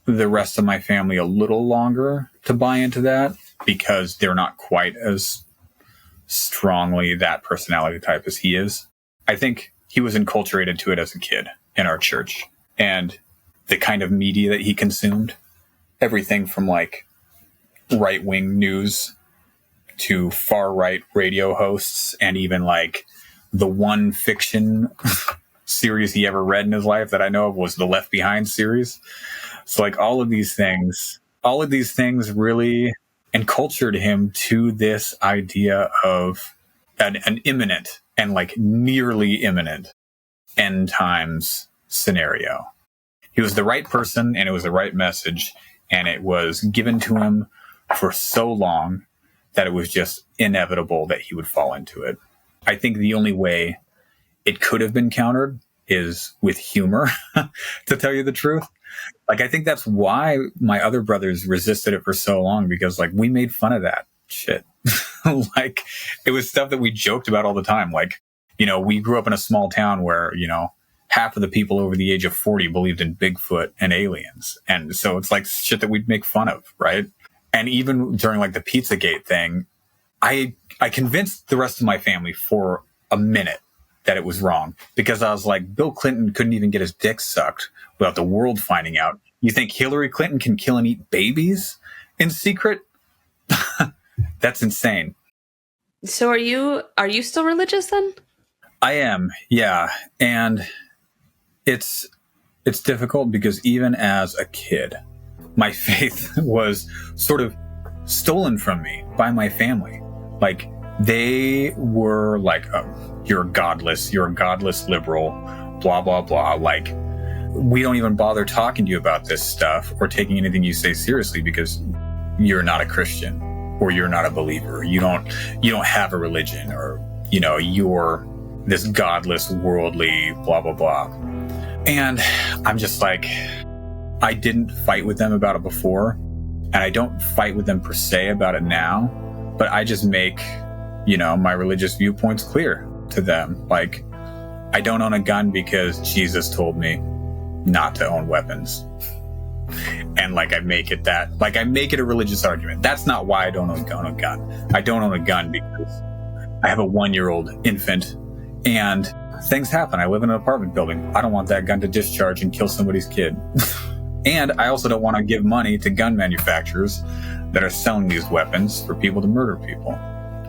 the rest of my family a little longer to buy into that because they're not quite as strongly that personality type as he is. I think he was enculturated to it as a kid in our church, and the kind of media that he consumed everything from like right-wing news to far-right radio hosts, and even like the one fiction series he ever read in his life that I know of was the Left Behind series. So like all of these things really encultured him to this idea of an imminent and like nearly imminent end times scenario. He was the right person, and it was the right message, and it was given to him for so long that it was just inevitable that he would fall into it. I think the only way it could have been countered is with humor, to tell you the truth. Like, I think that's why my other brothers resisted it for so long, because like we made fun of that shit. Like, it was stuff that we joked about all the time. Like, you know, we grew up in a small town where, you know, half of the people over the age of 40 believed in Bigfoot and aliens. And so it's like shit that we'd make fun of, right? And even during like the Pizzagate thing, I convinced the rest of my family for a minute that it was wrong, because I was like, Bill Clinton couldn't even get his dick sucked without the world finding out. You think Hillary Clinton can kill and eat babies in secret? That's insane. So are you still religious then? I am, yeah. And it's difficult because even as a kid, my faith was sort of stolen from me by my family. Like, they were like, oh, you're a godless liberal, blah, blah, blah. Like, we don't even bother talking to you about this stuff or taking anything you say seriously because you're not a Christian or you're not a believer. You don't have a religion, or, you know, you're this godless, worldly, blah, blah, blah. And I'm just like, I didn't fight with them about it before, and I don't fight with them per se about it now, but I just make, you know, my religious viewpoints clear to them. Like, I don't own a gun because Jesus told me not to own weapons. And like, I make it a religious argument. That's not why I don't own a gun. I don't own a gun because I have a 1-year-old infant, and things happen. I live in an apartment building. I don't want that gun to discharge and kill somebody's kid. And I also don't want to give money to gun manufacturers that are selling these weapons for people to murder people.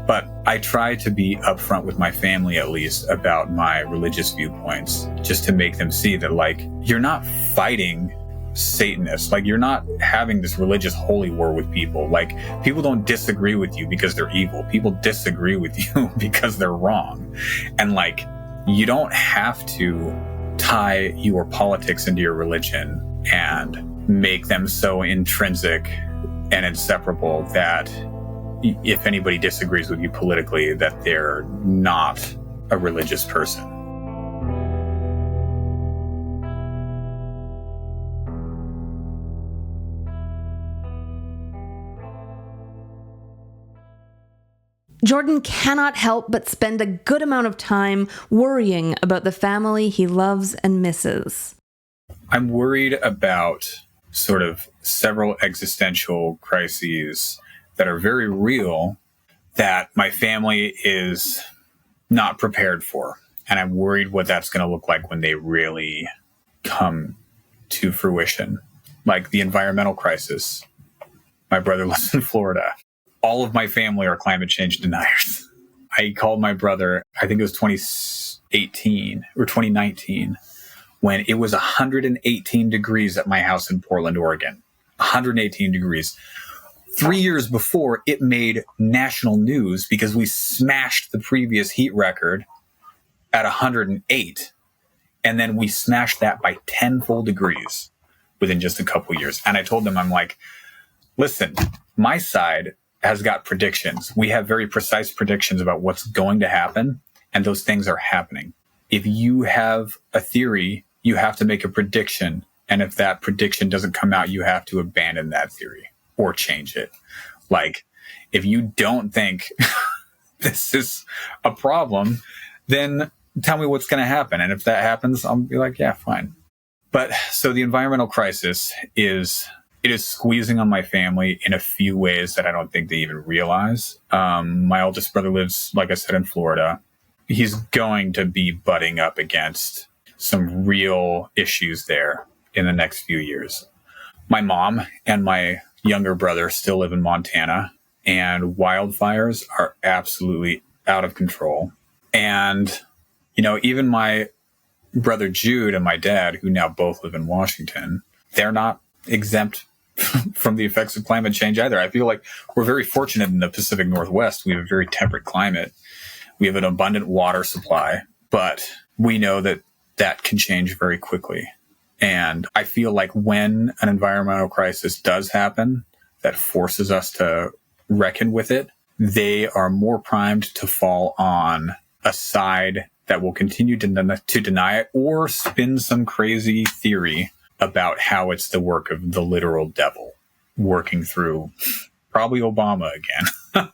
But I try to be upfront with my family, at least, about my religious viewpoints, just to make them see that, like, you're not fighting Satanists. Like, you're not having this religious holy war with people. Like, people don't disagree with you because they're evil. People disagree with you because they're wrong. And like, you don't have to tie your politics into your religion and make them so intrinsic and inseparable that if anybody disagrees with you politically, that they're not a religious person. Jordan cannot help but spend a good amount of time worrying about the family he loves and misses. I'm worried about sort of several existential crises that are very real that my family is not prepared for. And I'm worried what that's going to look like when they really come to fruition. Like the environmental crisis. My brother lives in Florida. All of my family are climate change deniers. I called my brother, I think it was 2018 or 2019, when it was 118 degrees at my house in Portland, Oregon. 118 degrees. 3 years before, it made national news because we smashed the previous heat record at 108. And then we smashed that by 10 full degrees within just a couple years. And I told them, I'm like, listen, my side has got predictions. We have very precise predictions about what's going to happen, and those things are happening. If you have a theory, you have to make a prediction. And if that prediction doesn't come out, you have to abandon that theory or change it. Like, if you don't think this is a problem, then tell me what's going to happen. And if that happens, I'll be like, yeah, fine. But so the environmental crisis is squeezing on my family in a few ways that I don't think they even realize. My oldest brother lives, like I said, in Florida. He's going to be butting up against some real issues there in the next few years. My mom and my younger brother still live in Montana, and wildfires are absolutely out of control. And, even my brother Jude and my dad, who now both live in Washington, they're not exempt from the effects of climate change either. I feel like we're very fortunate in the Pacific Northwest. We have a very temperate climate. We have an abundant water supply, but we know that can change very quickly. And I feel like when an environmental crisis does happen that forces us to reckon with it, they are more primed to fall on a side that will continue to deny it or spin some crazy theory about how it's the work of the literal devil working through probably Obama again.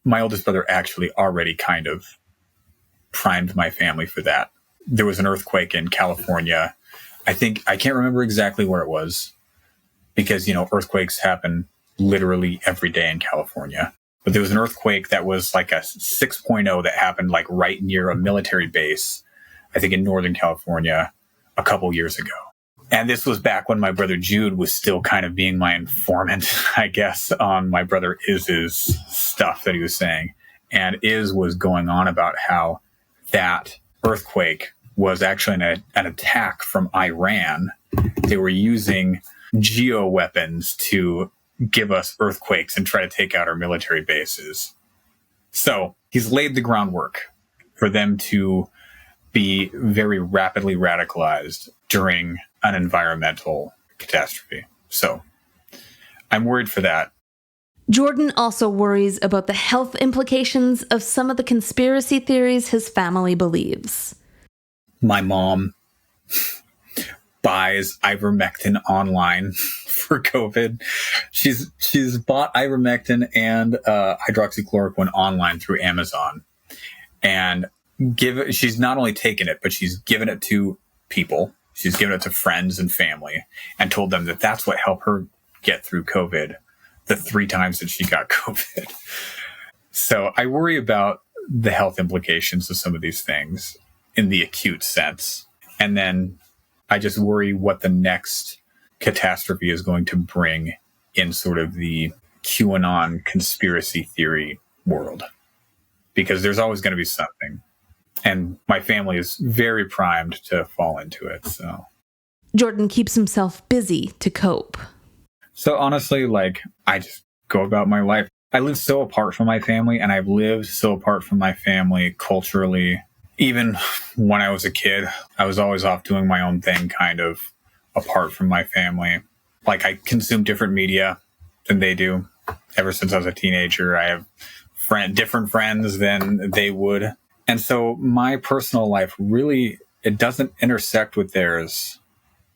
My oldest brother actually already kind of primed my family for that. There was an earthquake in California. I can't remember exactly where it was because, earthquakes happen literally every day in California. But there was an earthquake that was like a 6.0 that happened like right near a military base, I think in Northern California, a couple years ago. And this was back when my brother Jude was still kind of being my informant, I guess, on my brother Iz's stuff that he was saying. And Iz was going on about how that earthquake was actually an attack from Iran. They were using geoweapons to give us earthquakes and try to take out our military bases. So he's laid the groundwork for them to be very rapidly radicalized during an environmental catastrophe. So I'm worried for that. Jordan also worries about the health implications of some of the conspiracy theories his family believes. My mom buys ivermectin online for COVID. She's bought ivermectin and hydroxychloroquine online through Amazon, and she's not only taken it, but she's given it to people. She's given it to friends and family, and told them that that's what helped her get through COVID the 3 times that she got COVID. So I worry about the health implications of some of these things in the acute sense, and then I just worry what the next catastrophe is going to bring in sort of the QAnon conspiracy theory world, because there's always going to be something. And my family is very primed to fall into it. So Jordan keeps himself busy to cope. So honestly, I just go about my life. I live so apart from my family, and I've lived so apart from my family culturally. Even when I was a kid, I was always off doing my own thing, kind of apart from my family. I consume different media than they do. Ever since I was a teenager, I have different friends than they would. And so my personal life really, it doesn't intersect with theirs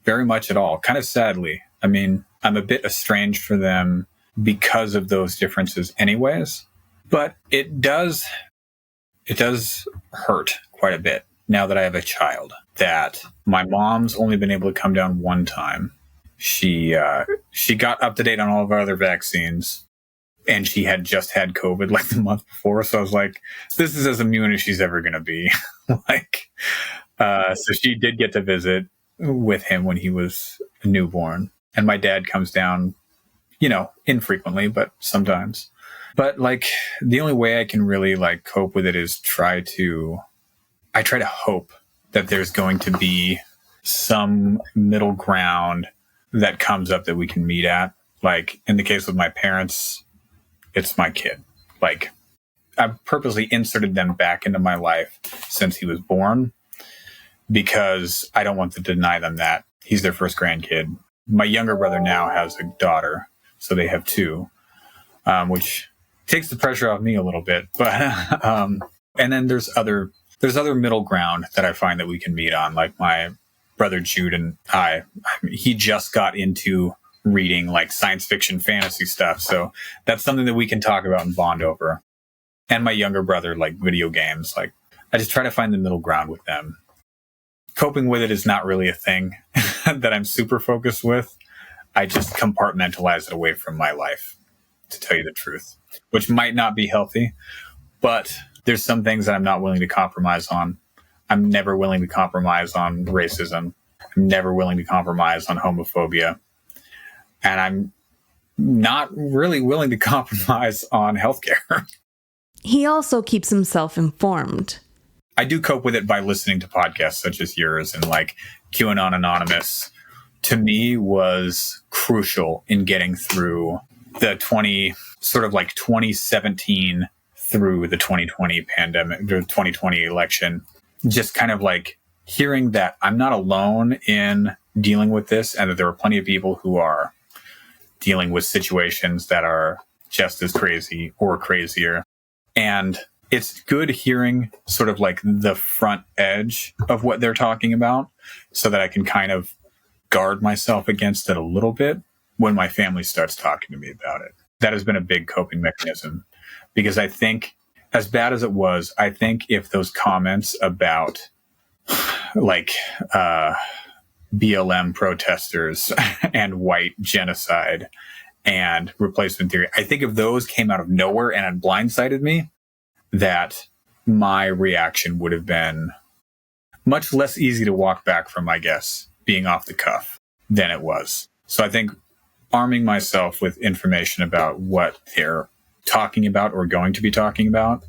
very much at all, kind of sadly. I mean, I'm a bit estranged from them because of those differences anyways. But it does hurt quite a bit now that I have a child, that my mom's only been able to come down one time. She got up to date on all of our other vaccines, and she had just had COVID the month before. So I was like, this is as immune as she's ever going to be. So she did get to visit with him when he was a newborn. And my dad comes down, infrequently, but sometimes. But the only way I can really cope with it is try to hope that there's going to be some middle ground that comes up that we can meet at. In the case with my parents, it's my kid. I've purposely inserted them back into my life since he was born, because I don't want to deny them that. He's their first grandkid. My younger brother now has a daughter, so they have 2, which takes the pressure off me a little bit. But and then there's other middle ground that I find that we can meet on. My brother Jude and he just got into reading science fiction fantasy stuff, so that's something that we can talk about and bond over. And my younger brother video games. I just try to find the middle ground with them. Coping with it is not really a thing that I'm super focused with. I just compartmentalize it away from my life, to tell you the truth, which might not be healthy, but there's some things that I'm not willing to compromise on. I'm never willing to compromise on racism. I'm never willing to compromise on homophobia. And I'm not really willing to compromise on healthcare. He also keeps himself informed. I do cope with it by listening to podcasts such as yours, and like QAnon Anonymous, to me, was crucial in getting through the 2017 through the 2020 pandemic, the 2020 election. Just kind of like hearing that I'm not alone in dealing with this, and that there are plenty of people who are dealing with situations that are just as crazy or crazier. And it's good hearing sort of like the front edge of what they're talking about, so that I can kind of guard myself against it a little bit when my family starts talking to me about it. That has been a big coping mechanism, because I think, as bad as it was, I think if those comments about like BLM protesters and white genocide and replacement theory, I think if those came out of nowhere and had blindsided me, that my reaction would have been much less easy to walk back from, I guess, being off the cuff than it was. So I think arming myself with information about what they're talking about or going to be talking about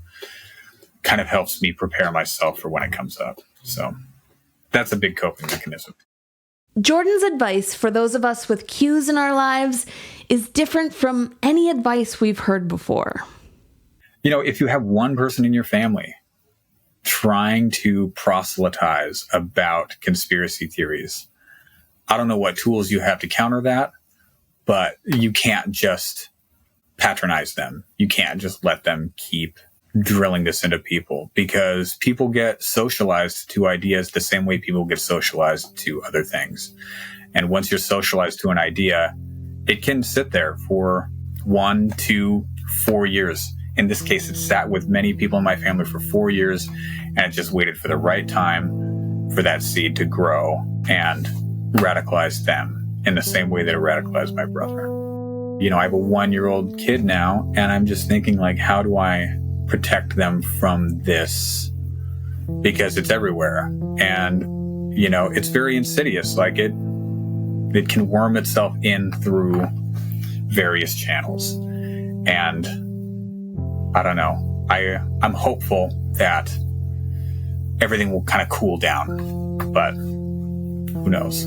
kind of helps me prepare myself for when it comes up. So that's a big coping mechanism. Jordan's advice for those of us with Qs in our lives is different from any advice we've heard before. You know, if you have one person in your family trying to proselytize about conspiracy theories, I don't know what tools you have to counter that, but you can't just patronize them. You can't just let them keep drilling this into people, because people get socialized to ideas the same way people get socialized to other things. And once you're socialized to an idea, it can sit there for 1, 2, 4 years. In this case, it sat with many people in my family for 4 years, and it just waited for the right time for that seed to grow and radicalize them in the same way that it radicalized my brother. You know, I have a 1-year-old kid now, and I'm just thinking, like, how do I protect them from this? Because it's everywhere. And, you know, it's very insidious. Like, it can worm itself in through various channels. And I don't know. I'm hopeful that everything will kind of cool down, but who knows?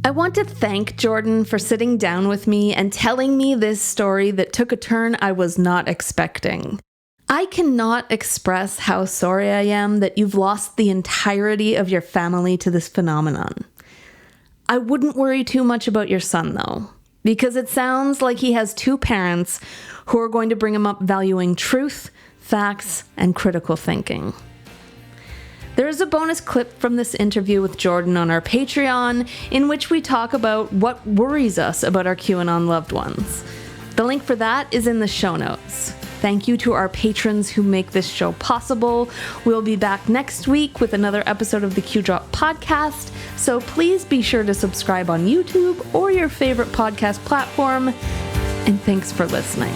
I want to thank Jordan for sitting down with me and telling me this story that took a turn I was not expecting. I cannot express how sorry I am that you've lost the entirety of your family to this phenomenon. I wouldn't worry too much about your son, though, because it sounds like he has 2 parents who are going to bring him up valuing truth, facts, and critical thinking. There is a bonus clip from this interview with Jordan on our Patreon, in which we talk about what worries us about our QAnon loved ones. The link for that is in the show notes. Thank you to our patrons who make this show possible. We'll be back next week with another episode of the Q Drop podcast, so please be sure to subscribe on YouTube or your favorite podcast platform. And thanks for listening.